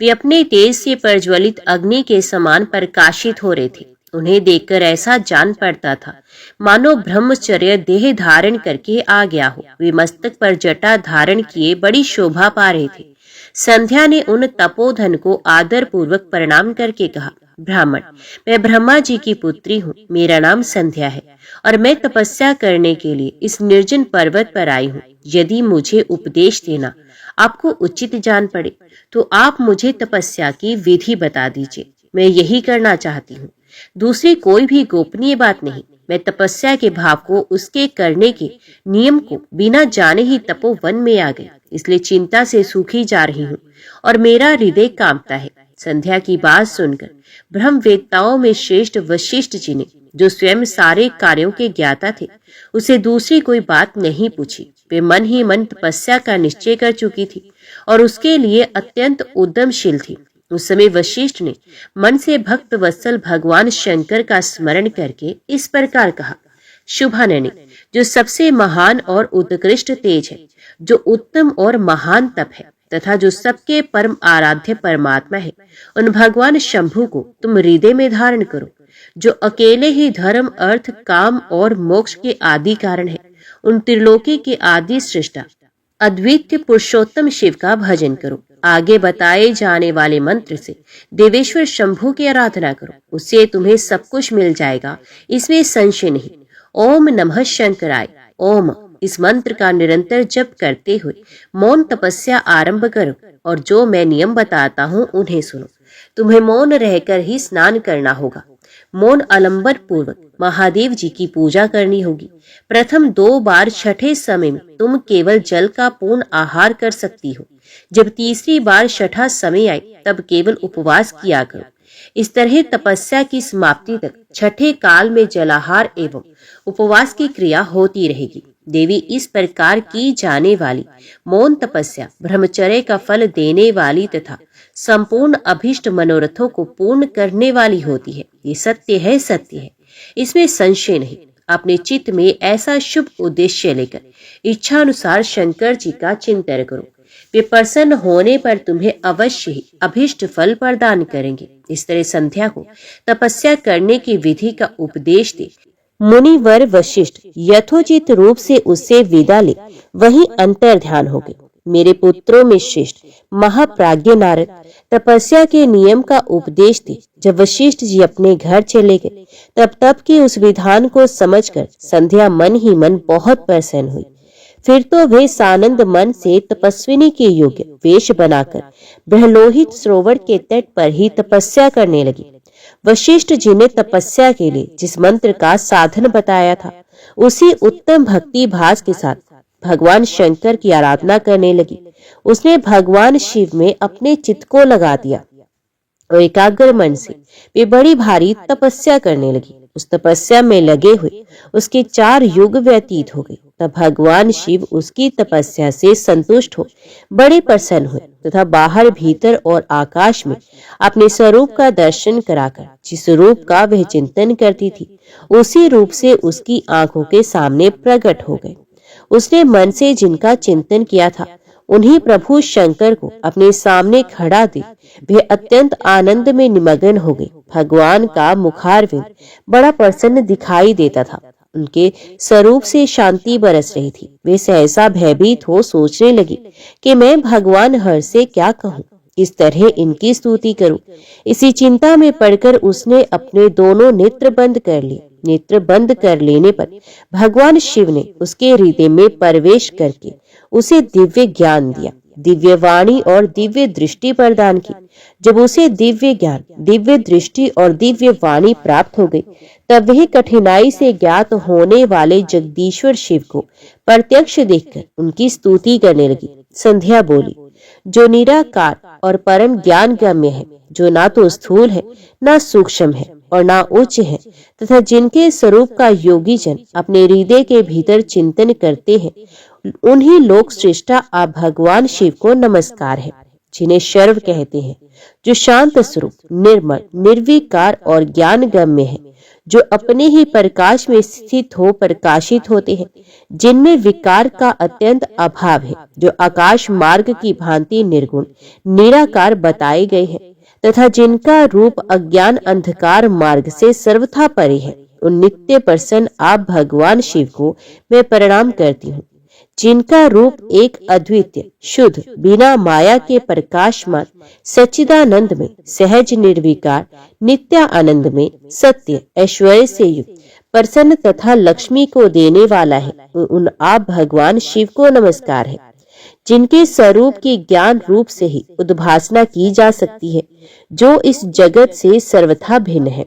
वे अपने तेज से प्रज्वलित अग्नि के समान प्रकाशित हो रहे थे। उन्हें देखकर ऐसा जान पड़ता था मानो ब्रह्मचर्य देह धारण करके आ गया हो। वे मस्तक पर जटा धारण किए बड़ी शोभा पा रहे थे। संध्या ने उन तपोधन को आदर पूर्वक प्रणाम करके कहा, ब्राह्मण, मैं ब्रह्मा जी की पुत्री हूँ। मेरा नाम संध्या है और मैं तपस्या करने के लिए इस निर्जन पर्वत पर आई हूँ। यदि मुझे उपदेश देना आपको उचित जान पड़े तो आप मुझे तपस्या की विधि बता दीजिए। मैं यही करना चाहती हूँ, दूसरी कोई भी गोपनीय बात नहीं। मैं तपस्या के भाव को, उसके करने के नियम को बिना जाने ही तपोवन में आ गई, इसलिए चिंता से सूखी जा रही हूँ और मेरा हृदय कांपता है। संध्या की बात सुनकर ब्रह्मवेत्ताओं में श्रेष्ठ वशिष्ठ जी ने, जो स्वयं सारे कार्यों के ज्ञाता थे, उसे दूसरी कोई बात नहीं पूछी। वे मन ही मन तपस्या का निश्चय कर चुकी थी और उसके लिए अत्यंत उद्यमशील थी। उस समय वशिष्ठ ने मन से भक्त वत्सल भगवान शंकर का स्मरण करके इस प्रकार कहा, शुभानने, जो सबसे महान और उत्कृष्ट तेज है, जो उत्तम और महान तप है तथा जो सबके परम आराध्य परमात्मा है, उन भगवान शंभु को तुम हृदय में धारण करो, जो अकेले ही धर्म, अर्थ, काम और मोक्ष के आदि कारण है। उन त्रिलोकी के आदि सृष्टा अद्वितीय पुरुषोत्तम शिव का भजन करो। आगे बताए जाने वाले मंत्र से देवेश्वर शंभु की आराधना करो, उससे तुम्हें सब कुछ मिल जाएगा, इसमें संशय नहीं। ओम नमः शंकराय। ओम इस मंत्र का निरंतर जप करते हुए मौन तपस्या आरंभ करो और जो मैं नियम बताता हूँ उन्हें सुनो। तुम्हें मौन रहकर ही स्नान करना होगा। मौन आलंबन पूर्वक महादेव जी की पूजा करनी होगी। प्रथम 2 बार छठे समय में तुम केवल जल का पूर्ण आहार कर सकती हो। जब तीसरी बार छठा समय आए तब केवल उपवास किया करो। इस तरह तपस्या की समाप्ति तक छठे काल में जलाहार एवं उपवास की क्रिया होती रहेगी। देवी, इस प्रकार की जाने वाली मौन तपस्या ब्रह्मचर्य का फल देने वाली तथा संपूर्ण अभिष्ट मनोरथों को पूर्ण करने वाली होती है। ये सत्य है, सत्य है, इसमें संशय नहीं। अपने चित्त में ऐसा शुभ उद्देश्य लेकर इच्छा अनुसार शंकर जी का चिंतन करो। वे प्रसन्न होने पर तुम्हें अवश्य ही अभिष्ट फल प्रदान करेंगे। इस तरह संध्या को तपस्या करने की विधि का उपदेश दे मुनिवर वशिष्ठ यथोचित रूप से उससे विदा ले वहीं अंतर ध्यान हो गए। मेरे पुत्रों में श्रेष्ठ महाप्राज्ञ नारद तपस्या के नियम का उपदेश दे जब वशिष्ठ जी अपने घर चले गए तब तप के उस विधान को समझकर संध्या मन ही मन बहुत प्रसन्न हुई। फिर तो वे सानंद मन से तपस्विनी के योग्य वेश बनाकर बृहलोहित सरोवर के तट पर ही तपस्या करने लगी। वशिष्ठ जी ने तपस्या के लिए जिस मंत्र का साधन बताया था उसी उत्तम भक्ति भास के साथ भगवान शंकर की आराधना करने लगी। उसने भगवान शिव में अपने चित्त को लगा दिया और एकाग्र मन से वे बड़ी भारी तपस्या करने लगी। उस तपस्या में लगे हुए उसके 4 युग व्यतीत हो गए। तब भगवान शिव उसकी तपस्या से संतुष्ट हो बड़े प्रसन्न हुए तथा बाहर, भीतर और आकाश में अपने स्वरूप का दर्शन कराकर जिस रूप का वह चिंतन करती थी उसी रूप से उसकी आंखों के सामने प्रकट हो गए। उसने मन से जिनका चिंतन किया था उन्हीं प्रभु शंकर को अपने सामने खड़ा देख वे अत्यंत आनंद में निमग्न हो गए। भगवान का मुखारविंद बड़ा प्रसन्न दिखाई देता था। उनके स्वरूप से शांति बरस रही थी। वे सहसा भयभीत हो सोचने लगी कि मैं भगवान हर से क्या कहूँ, इस तरह इनकी स्तुति करूं। इसी चिंता में पड़कर उसने अपने दोनों नेत्र बंद कर लिए। नेत्र बंद कर लेने पर भगवान शिव ने उसके हृदय में प्रवेश करके उसे दिव्य ज्ञान दिया, दिव्य वाणी और दिव्य दृष्टि प्रदान की। जब उसे दिव्य ज्ञान, दिव्य दृष्टि और दिव्य वाणी प्राप्त हो गई तब वह कठिनाई से ज्ञात होने वाले जगदीश्वर शिव को प्रत्यक्ष देखकर उनकी स्तुति करने लगी। संध्या बोली, जो निराकार और परम ज्ञान गम्य है, जो ना तो स्थूल है, ना सूक्ष्म है और ना उच्च है, तथा जिनके स्वरूप का योगी जन अपने हृदय के भीतर चिंतन करते हैं, उन्हीं लोक श्रेष्ठा आप भगवान शिव को नमस्कार है, जिन्हें शर्व कहते हैं, जो शांत स्वरूप, निर्मल, निर्विकार और ज्ञान गम्य है, जो अपने ही प्रकाश में स्थित हो प्रकाशित होते हैं, जिनमें विकार का अत्यंत अभाव है, जो आकाश मार्ग की भांति निर्गुण निराकार बताए गए हैं तथा जिनका रूप अज्ञान अंधकार मार्ग से सर्वथा परे है, उन नित्य प्रसन्न आप भगवान शिव को मैं प्रणाम करती हूँ, जिनका रूप एक अद्वितीय, शुद्ध, बिना माया के प्रकाशमान सच्चिदानंद में, सहज निर्विकार, नित्य आनंद में, सत्य ऐश्वर्य से युक्त, प्रसन्न तथा लक्ष्मी को देने वाला है। उन आप भगवान शिव को नमस्कार है, जिनके स्वरूप की ज्ञान रूप से ही उद्भासना की जा सकती है, जो इस जगत से सर्वथा भिन्न है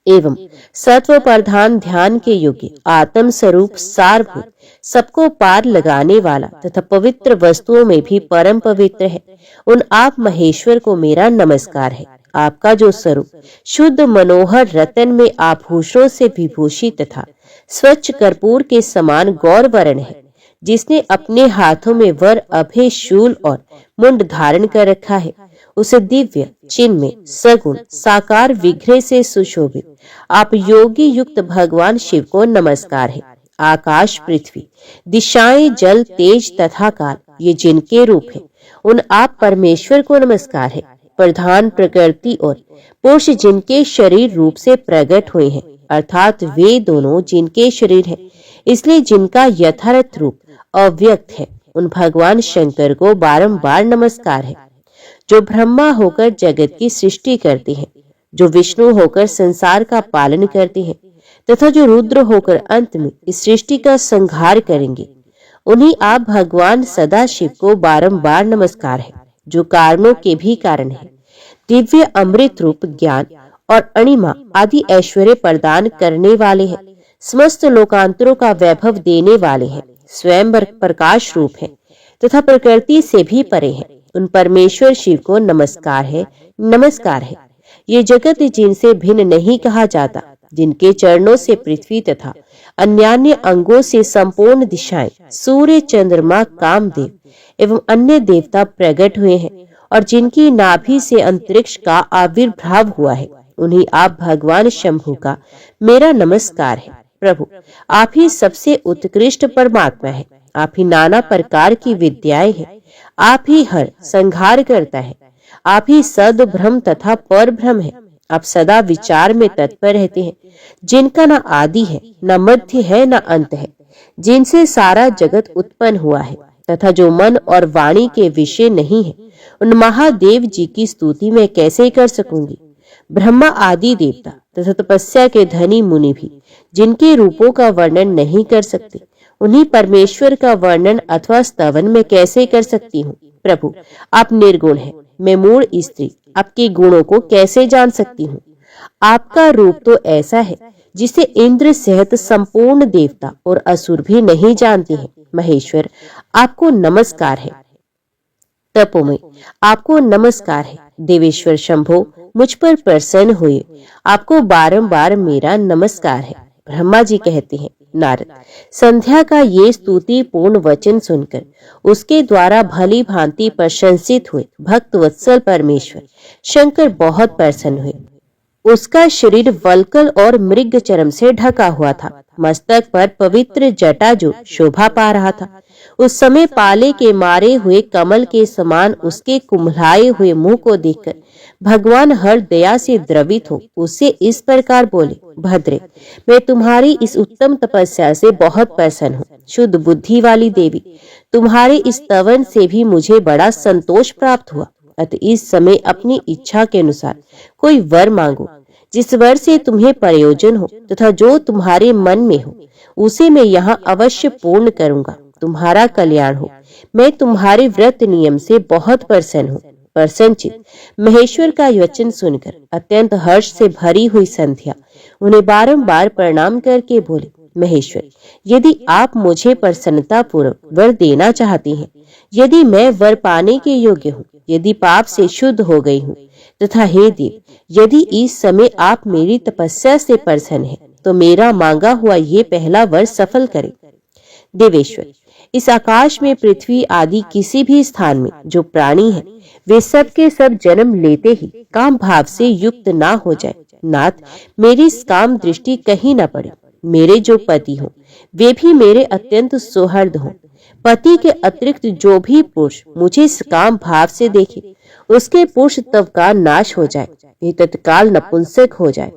एवं सत्व प्रधान ध्यान के योग्य आत्म स्वरूप सारभूत, सबको पार लगाने वाला तथा पवित्र वस्तुओं में भी परम पवित्र है। उन आप महेश्वर को मेरा नमस्कार है। आपका जो स्वरूप शुद्ध मनोहर रतन में आभूषणों से विभूषित तथा स्वच्छ कर्पूर के समान गौर वर्ण है, जिसने अपने हाथों में वर अभय शूल और मुंड धारण कर रखा है, उसे दिव्य चिन्मय सगुण साकार विग्रह से सुशोभित आप योगी युक्त भगवान शिव को नमस्कार है। आकाश, पृथ्वी, दिशाएं, जल, तेज तथा काल, ये जिनके रूप हैं, उन आप परमेश्वर को नमस्कार है। प्रधान, प्रकृति और पुरुष जिनके शरीर रूप से प्रकट हुए हैं, अर्थात वे दोनों जिनके शरीर हैं, इसलिए जिनका यथार्थ रूप अव्यक्त है, उन भगवान शंकर को बारंबार नमस्कार है। जो ब्रह्मा होकर जगत की सृष्टि करते हैं, जो विष्णु होकर संसार का पालन करते हैं तथा जो रुद्र होकर अंत में इस सृष्टि का संहार करेंगे, उन्हीं आप भगवान सदाशिव को बारंबार नमस्कार है, जो कारणों के भी कारण है। दिव्य अमृत रूप ज्ञान और अणिमा आदि ऐश्वर्य प्रदान करने वाले हैं, समस्त लोकांतरों का वैभव देने वाले हैं, स्वयं प्रकाश रूप है तथा प्रकृति से भी परे हैं। उन परमेश्वर शिव को नमस्कार है, नमस्कार है। ये जगत जिनसे भिन्न नहीं कहा जाता, जिनके चरणों से पृथ्वी तथा अन्यान्य अंगों से संपूर्ण दिशाएं, सूर्य, चंद्रमा, कामदेव एवं अन्य देवता प्रकट हुए हैं और जिनकी नाभि से अंतरिक्ष का आविर्भाव हुआ है, उन्हीं आप भगवान शंभु का मेरा नमस्कार है। प्रभु, आप ही सबसे उत्कृष्ट परमात्मा है। आप ही नाना प्रकार की विद्याएं हैं। आप ही हर संहार करता है। आप ही सद भ्रम तथा पर भ्रम है। आप सदा विचार में तत्पर रहते हैं, जिनका न आदि है, न मध्य है, न अंत है, जिनसे सारा जगत उत्पन्न हुआ है तथा जो मन और वाणी के विषय नहीं है, उन महादेव जी की स्तुति मैं कैसे कर सकूंगी। ब्रह्मा आदि देवता तथा तपस्या के धनी मुनि भी जिनके रूपों का वर्णन नहीं कर सकते, उन्हीं परमेश्वर का वर्णन अथवा स्तवन में कैसे कर सकती हूँ। प्रभु, आप निर्गुण हैं, मैं मूढ़ स्त्री आपके गुणों को कैसे जान सकती हूँ। आपका रूप तो ऐसा है जिसे इंद्र सहित संपूर्ण देवता और असुर भी नहीं जानते हैं। महेश्वर, आपको नमस्कार है। तपोमय, आपको नमस्कार है। देवेश्वर शंभो, मुझ पर प्रसन्न हुए, आपको बारंबार मेरा नमस्कार है। ब्रह्मा जी कहते हैं, नारद, संध्या का ये स्तुति पूर्ण वचन सुनकर उसके द्वारा भली भांति प्रशंसित हुए भक्त वत्सल परमेश्वर शंकर बहुत प्रसन्न हुए। उसका शरीर वल्कल और मृग चर्म से ढका हुआ था। मस्तक पर पवित्र जटा जो शोभा पा रहा था। उस समय पाले के मारे हुए कमल के समान उसके कुम्हलाए हुए मुंह को देखकर भगवान हर दया से द्रवित हो उससे इस प्रकार बोले, भद्रे, मैं तुम्हारी इस उत्तम तपस्या से बहुत प्रसन्न हूँ। शुद्ध बुद्धि वाली देवी, तुम्हारे इस स्तवन से भी मुझे बड़ा संतोष प्राप्त हुआ। अतः इस समय अपनी इच्छा के अनुसार कोई वर मांगो, जिस वर से तुम्हें प्रयोजन हो तथा जो तुम्हारे मन में हो, उसे मैं यहाँ अवश्य पूर्ण करूंगा। तुम्हारा कल्याण हो। मैं तुम्हारे व्रत नियम से बहुत प्रसन्न हूँ। प्रसन्नचित महेश्वर का वचन सुनकर अत्यंत हर्ष से भरी हुई संध्या उन्हें बारंबार प्रणाम करके बोले, महेश्वर, यदि आप मुझे प्रसन्नता पूर्वक वर देना चाहती हैं, यदि मैं वर पाने के योग्य हूँ, यदि पाप से शुद्ध हो गई हूँ, तथा हे देव, यदि इस समय आप मेरी तपस्या से प्रसन्न हैं, तो मेरा मांगा हुआ ये पहला वर सफल करें। देवेश्वर, इस आकाश में पृथ्वी आदि किसी भी स्थान में जो प्राणी है, वे सब के सब जन्म लेते ही काम भाव से युक्त ना हो जाए। नाथ, मेरी काम दृष्टि कहीं न पड़े। मेरे जो पति हो, वे भी मेरे अत्यंत सौहार्द हों। पति के अतिरिक्त जो भी पुरुष मुझे काम भाव से देखे, उसके पुरुष तब का नाश हो जाए, वे तत्काल नपुंसक हो जाए।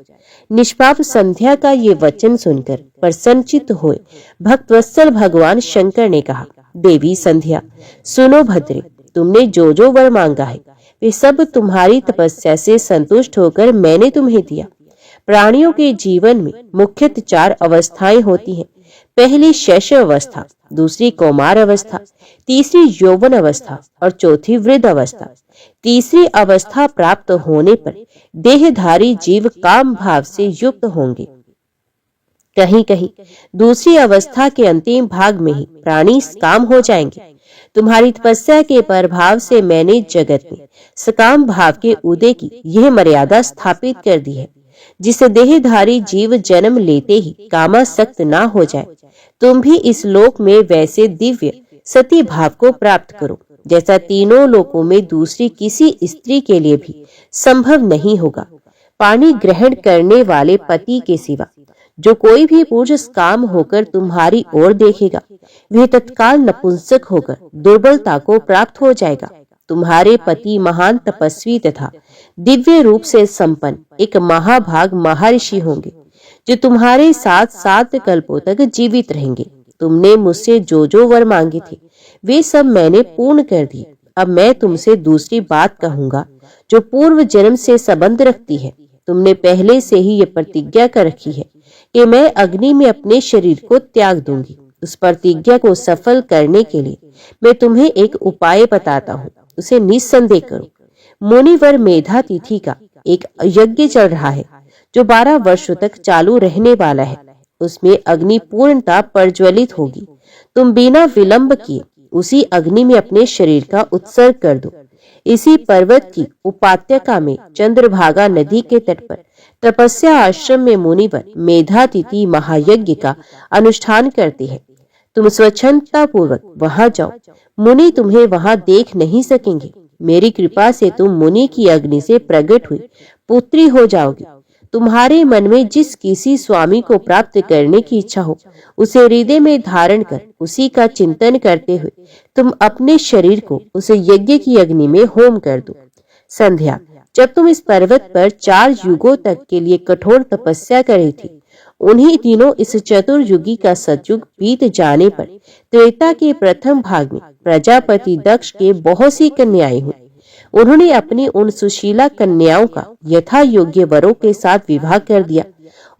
निष्पाप संध्या का ये वचन सुनकर प्रसन्नचित्त हुए भक्त वत्सल भगवान शंकर ने कहा, देवी संध्या, सुनो भद्रे, तुमने जो जो वर मांगा है, वे सब तुम्हारी तपस्या से संतुष्ट होकर मैंने तुम्हें दिया। प्राणियों के जीवन में मुख्यतः 4 अवस्थाएं होती हैं। पहली शैशव अवस्था, दूसरी कौमार अवस्था, तीसरी यौवन अवस्था और चौथी वृद्ध अवस्था। तीसरी अवस्था प्राप्त होने पर देहधारी जीव काम भाव से युक्त होंगे। कहीं कहीं दूसरी अवस्था के अंतिम भाग में ही प्राणी काम हो जाएंगे। तुम्हारी तपस्या के प्रभाव से मैंने जगत में सकाम भाव के उदय की यह मर्यादा स्थापित कर दी है, जिससे देहधारी जीव जन्म लेते ही कामासक्त ना हो जाए। तुम भी इस लोक में वैसे दिव्य सती भाव को प्राप्त करो, जैसा तीनों लोकों में दूसरी किसी स्त्री के लिए भी संभव नहीं होगा। पानी ग्रहण करने वाले पति के सिवा जो कोई भी पुरुष काम होकर तुम्हारी ओर देखेगा वह तत्काल नपुंसक होकर दुर्बलता को प्राप्त हो जाएगा। तुम्हारे पति महान तपस्वी तथा दिव्य रूप से संपन्न एक महाभाग महर्षि होंगे जो तुम्हारे साथ 7 कल्पों तक जीवित रहेंगे। तुमने मुझसे जो जो वर मांगे थे वे सब मैंने पूर्ण कर दिए। अब मैं तुमसे दूसरी बात कहूंगा जो पूर्व जन्म से संबंध रखती है। तुमने पहले से ही ये प्रतिज्ञा कर रखी है कि मैं अग्नि में अपने शरीर को त्याग दूंगी। उस प्रतिज्ञा को सफल करने के लिए मैं तुम्हें एक उपाय बताता हूँ, उसे निस्संदेह करो। मुनिवर मेधा तिथि का एक यज्ञ चल रहा है जो 12 वर्षों तक चालू रहने वाला है। उसमें अग्नि पूर्णता प्रज्वलित होगी। तुम बिना विलंब किए उसी अग्नि में अपने शरीर का उत्सर्ग कर दो। इसी पर्वत की उपात्यका में चंद्रभागा नदी के तट पर तपस्या आश्रम में मुनिवर मेधातिथि महायज्ञ का अनुष्ठान करते हैं। तुम स्वच्छंदता पूर्वक वहां जाओ। मुनि तुम्हें वहां देख नहीं सकेंगे। मेरी कृपा से तुम मुनि की अग्नि से प्रकट हुई पुत्री हो जाओगी। तुम्हारे मन में जिस किसी स्वामी को प्राप्त करने की इच्छा हो उसे हृदय में धारण कर उसी का चिंतन करते हुए तुम अपने शरीर को उस यज्ञ की अग्नि में होम कर दो। संध्या, जब तुम इस पर्वत पर 4 युगों तक के लिए कठोर तपस्या कर रही थी, उन्हीं दिनों इस चतुर्युगी का सतयुग बीत जाने पर त्रेता के प्रथम भाग में प्रजापति दक्ष के बहुत सी कन्याएं हुई। उन्होंने अपनी उन सुशीला कन्याओं का यथा योग्य वरों के साथ विवाह कर दिया।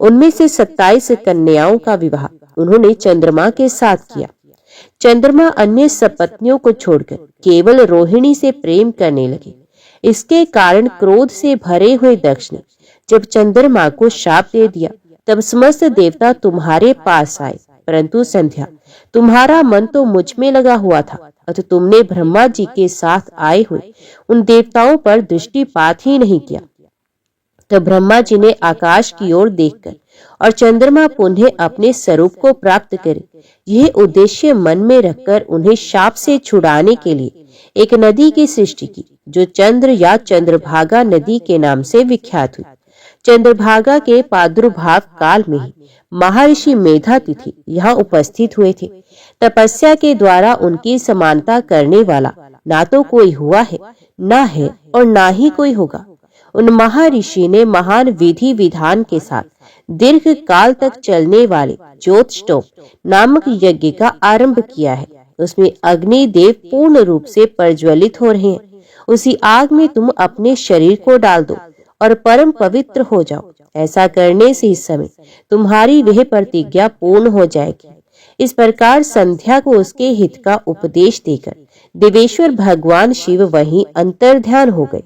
उनमें से 27 कन्याओं का विवाह उन्होंने चंद्रमा के साथ किया। चंद्रमा अन्य सपत्नियों को छोड़कर केवल रोहिणी से प्रेम करने लगे। इसके कारण क्रोध से भरे हुए दक्ष ने जब चंद्रमा को शाप दे दिया तब समस्त देवता तुम्हारे पास आए। परंतु संध्या, तुम्हारा मन तो मुझ में लगा हुआ था अतः तुमने ब्रह्मा जी के साथ आए हुए उन देवताओं पर दृष्टिपात ही नहीं किया। तब ब्रह्मा जी ने आकाश की ओर देखकर और चंद्रमा पुनः अपने स्वरूप को प्राप्त करे यह उद्देश्य मन में रखकर उन्हें शाप से छुड़ाने के लिए एक नदी की सृष्टि की जो चंद्र या चंद्रभागा नदी के नाम से विख्यात हुई। चंद्रभागा के प्रादुर्भाव काल में ही महर्षि मेधातिथि यहाँ उपस्थित हुए थे। तपस्या के द्वारा उनकी समानता करने वाला ना तो कोई हुआ है, ना है और ना ही कोई होगा। उन महर्षि ने महान विधि विधान के साथ दीर्घ काल तक चलने वाले ज्योतिष्टोम नामक यज्ञ का आरंभ किया है। उसमें अग्नि देव पूर्ण रूप से प्रज्वलित हो रहे हैं। उसी आग में तुम अपने शरीर को डाल दो और परम पवित्र हो जाओ। ऐसा करने से इस समय तुम्हारी वह प्रतिज्ञा पूर्ण हो जाएगी। इस प्रकार संध्या को उसके हित का उपदेश देकर देवेश्वर भगवान शिव वहीं अंतर्ध्यान हो गए।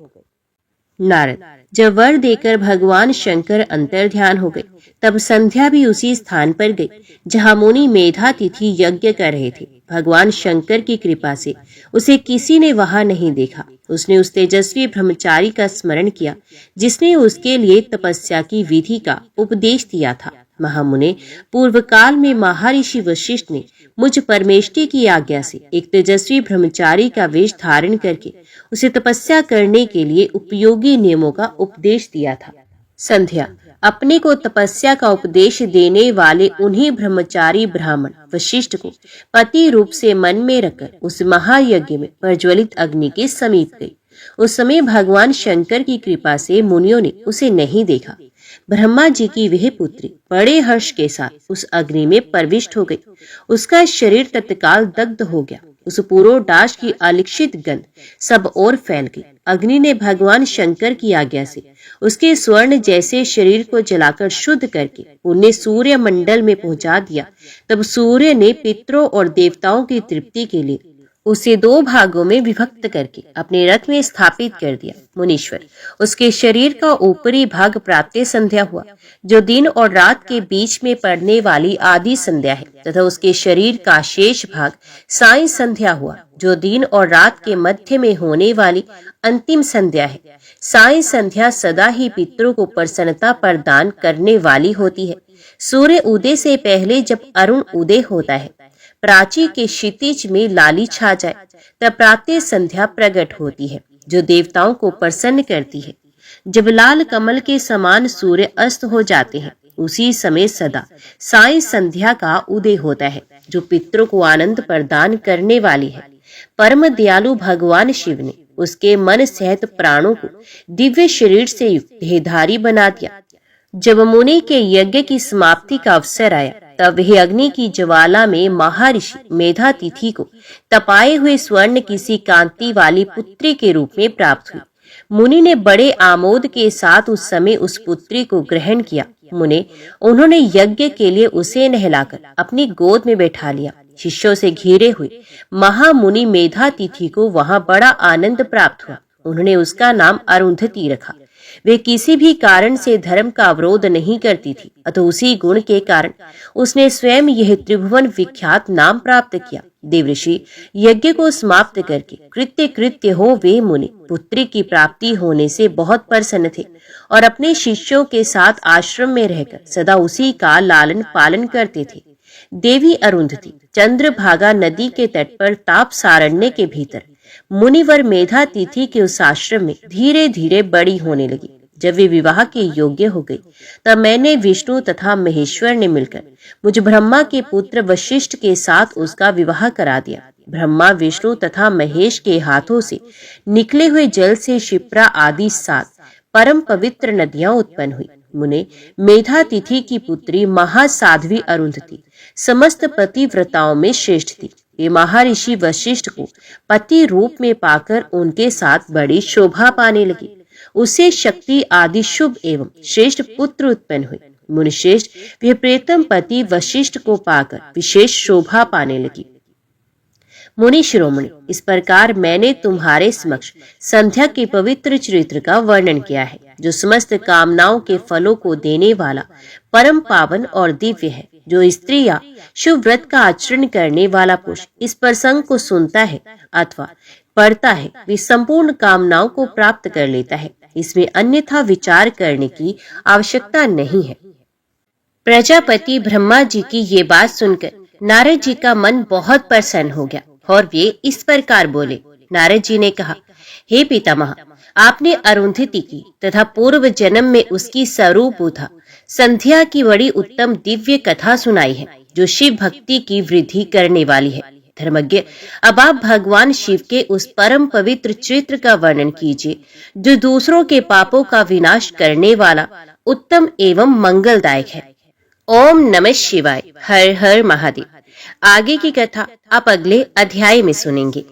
नारद, जब वर देकर भगवान शंकर अंतर्ध्यान हो गए तब संध्या भी उसी स्थान पर गई जहां मुनि मेधातिथि यज्ञ कर रहे थे। भगवान शंकर की कृपा से उसे किसी ने वहां नहीं देखा। उसने उस तेजस्वी ब्रह्मचारी का स्मरण किया जिसने उसके लिए तपस्या की विधि का उपदेश दिया था। महामुने, पूर्व काल में महर्षि वशिष्ठ ने मुझ परमेष्टि की आज्ञा से एक तेजस्वी ब्रह्मचारी का वेश धारण करके उसे तपस्या करने के लिए उपयोगी नियमों का उपदेश दिया था। संध्या, अपने को तपस्या का उपदेश देने वाले उन्हीं ब्रह्मचारी ब्राह्मण वशिष्ठ को पति रूप से मन में रखकर उस महायज्ञ में प्रज्वलित अग्नि के समीप गई। उस समय भगवान शंकर की कृपा से मुनियों ने उसे नहीं देखा। ब्रह्मा जी की वह पुत्री बड़े हर्ष के साथ उस अग्नि में प्रविष्ट हो गई। उसका शरीर तत्काल दग्ध हो गया। उस पुरोडाश की अलिक्षित गंध सब ओर फैल गई। अग्नि ने भगवान शंकर की आज्ञा से उसके स्वर्ण जैसे शरीर को जलाकर शुद्ध करके उन्हें सूर्य मंडल में पहुंचा दिया। तब सूर्य ने पितरों और देवताओं की तृप्ति के लिए उसे 2 भागों में विभक्त करके अपने रथ में स्थापित कर दिया। मुनीश्वर, उसके शरीर का ऊपरी भाग प्रातः संध्या हुआ जो दिन और रात के बीच में पड़ने वाली आदि संध्या है, तथा उसके शरीर का शेष भाग साय संध्या हुआ जो दिन और रात के मध्य में होने वाली अंतिम संध्या है। साय संध्या सदा ही पितरों को प्रसन्नता प्रदान करने वाली होती है। सूर्य उदय से पहले जब अरुण उदय होता है, प्राची के क्षितिज में लाली छा जाए, तब प्रातः संध्या प्रकट होती है जो देवताओं को प्रसन्न करती है। जब लाल कमल के समान सूर्य अस्त हो जाते हैं, उसी समय सदा साय संध्या का उदय होता है, जो पितरों को आनंद प्रदान करने वाली है। परम दयालु भगवान शिव ने उसके मन सहित प्राणों को दिव्य शरीर से युक्त देहधारी बना दिया। जब मुनि के यज्ञ की समाप्ति का अवसर आया, तब वह अग्नि की ज्वाला में महर्षि मेधातिथि को तपाए हुए स्वर्ण किसी कांति वाली पुत्री के रूप में प्राप्त हुई। मुनि ने बड़े आमोद के साथ उस समय उस पुत्री को ग्रहण किया। उन्होंने यज्ञ के लिए उसे नहलाकर अपनी गोद में बैठा लिया। शिष्यों से घिरे हुए महामुनि मेधातिथि को वहां बड़ा आनंद प्राप्त हुआ। उन्होंने उसका नाम अरुंधति रखा। वे किसी भी कारण से धर्म का अवरोध नहीं करती थी, अतः उसी गुण के कारण उसने स्वयं यह त्रिभुवन विख्यात नाम प्राप्त किया। देवऋषि यज्ञ को समाप्त करके कृत्य कृत्य हो वे मुनि पुत्री की प्राप्ति होने से बहुत प्रसन्न थे और अपने शिष्यों के साथ आश्रम में रहकर सदा उसी का लालन पालन करते थे। देवी अरुंधति चंद्रभागा नदी के तट पर तापसारण्य के भीतर मुनिवर मेधातिथि के उस आश्रम में धीरे धीरे बड़ी होने लगी। जब वे विवाह के योग्य हो गई, तब मैंने विष्णु तथा महेश्वर ने मिलकर मुझ ब्रह्मा के पुत्र वशिष्ठ के साथ उसका विवाह करा दिया। ब्रह्मा विष्णु तथा महेश के हाथों से निकले हुए जल से शिप्रा आदि 7 परम पवित्र नदियां उत्पन्न हुई। मुने मेधातिथि की पुत्री महासाध्वी अरुंधति समस्त पतिव्रताओं में श्रेष्ठ थी। वे महर्षि वशिष्ठ को पति रूप में पाकर उनके साथ बड़ी शोभा पाने लगी। उसे शक्ति आदि शुभ एवं श्रेष्ठ पुत्र उत्पन्न हुए। मुनिश्रेष्ठ वे प्रेतम पति वशिष्ठ को पाकर विशेष शोभा पाने लगी। मुनि शिरोमणि, इस प्रकार मैंने तुम्हारे समक्ष संध्या के पवित्र चरित्र का वर्णन किया है, जो समस्त कामनाओं के फलों को देने वाला परम पावन और दिव्य है। जो स्त्री या शुभ व्रत का आचरण करने वाला पुरुष इस प्रसंग को सुनता है अथवा पढ़ता है, वे संपूर्ण कामनाओं को प्राप्त कर लेता है। इसमें अन्यथा विचार करने की आवश्यकता नहीं है। प्रजापति ब्रह्मा जी की ये बात सुनकर नारद जी का मन बहुत प्रसन्न हो गया और वे इस प्रकार बोले। नारद जी ने कहा, हे पितामह, आपने अरुंधति की तथा पूर्व जन्म में उसकी स्वरूपथा संध्या की बड़ी उत्तम दिव्य कथा सुनाई है, जो शिव भक्ति की वृद्धि करने वाली है। धर्मज्ञ, अब आप भगवान शिव के उस परम पवित्र चरित्र का वर्णन कीजिए, जो दूसरों के पापों का विनाश करने वाला उत्तम एवं मंगलदायक है। ओम नमः शिवाय। हर हर महादेव। आगे की कथा आप अगले अध्याय में सुनेंगे।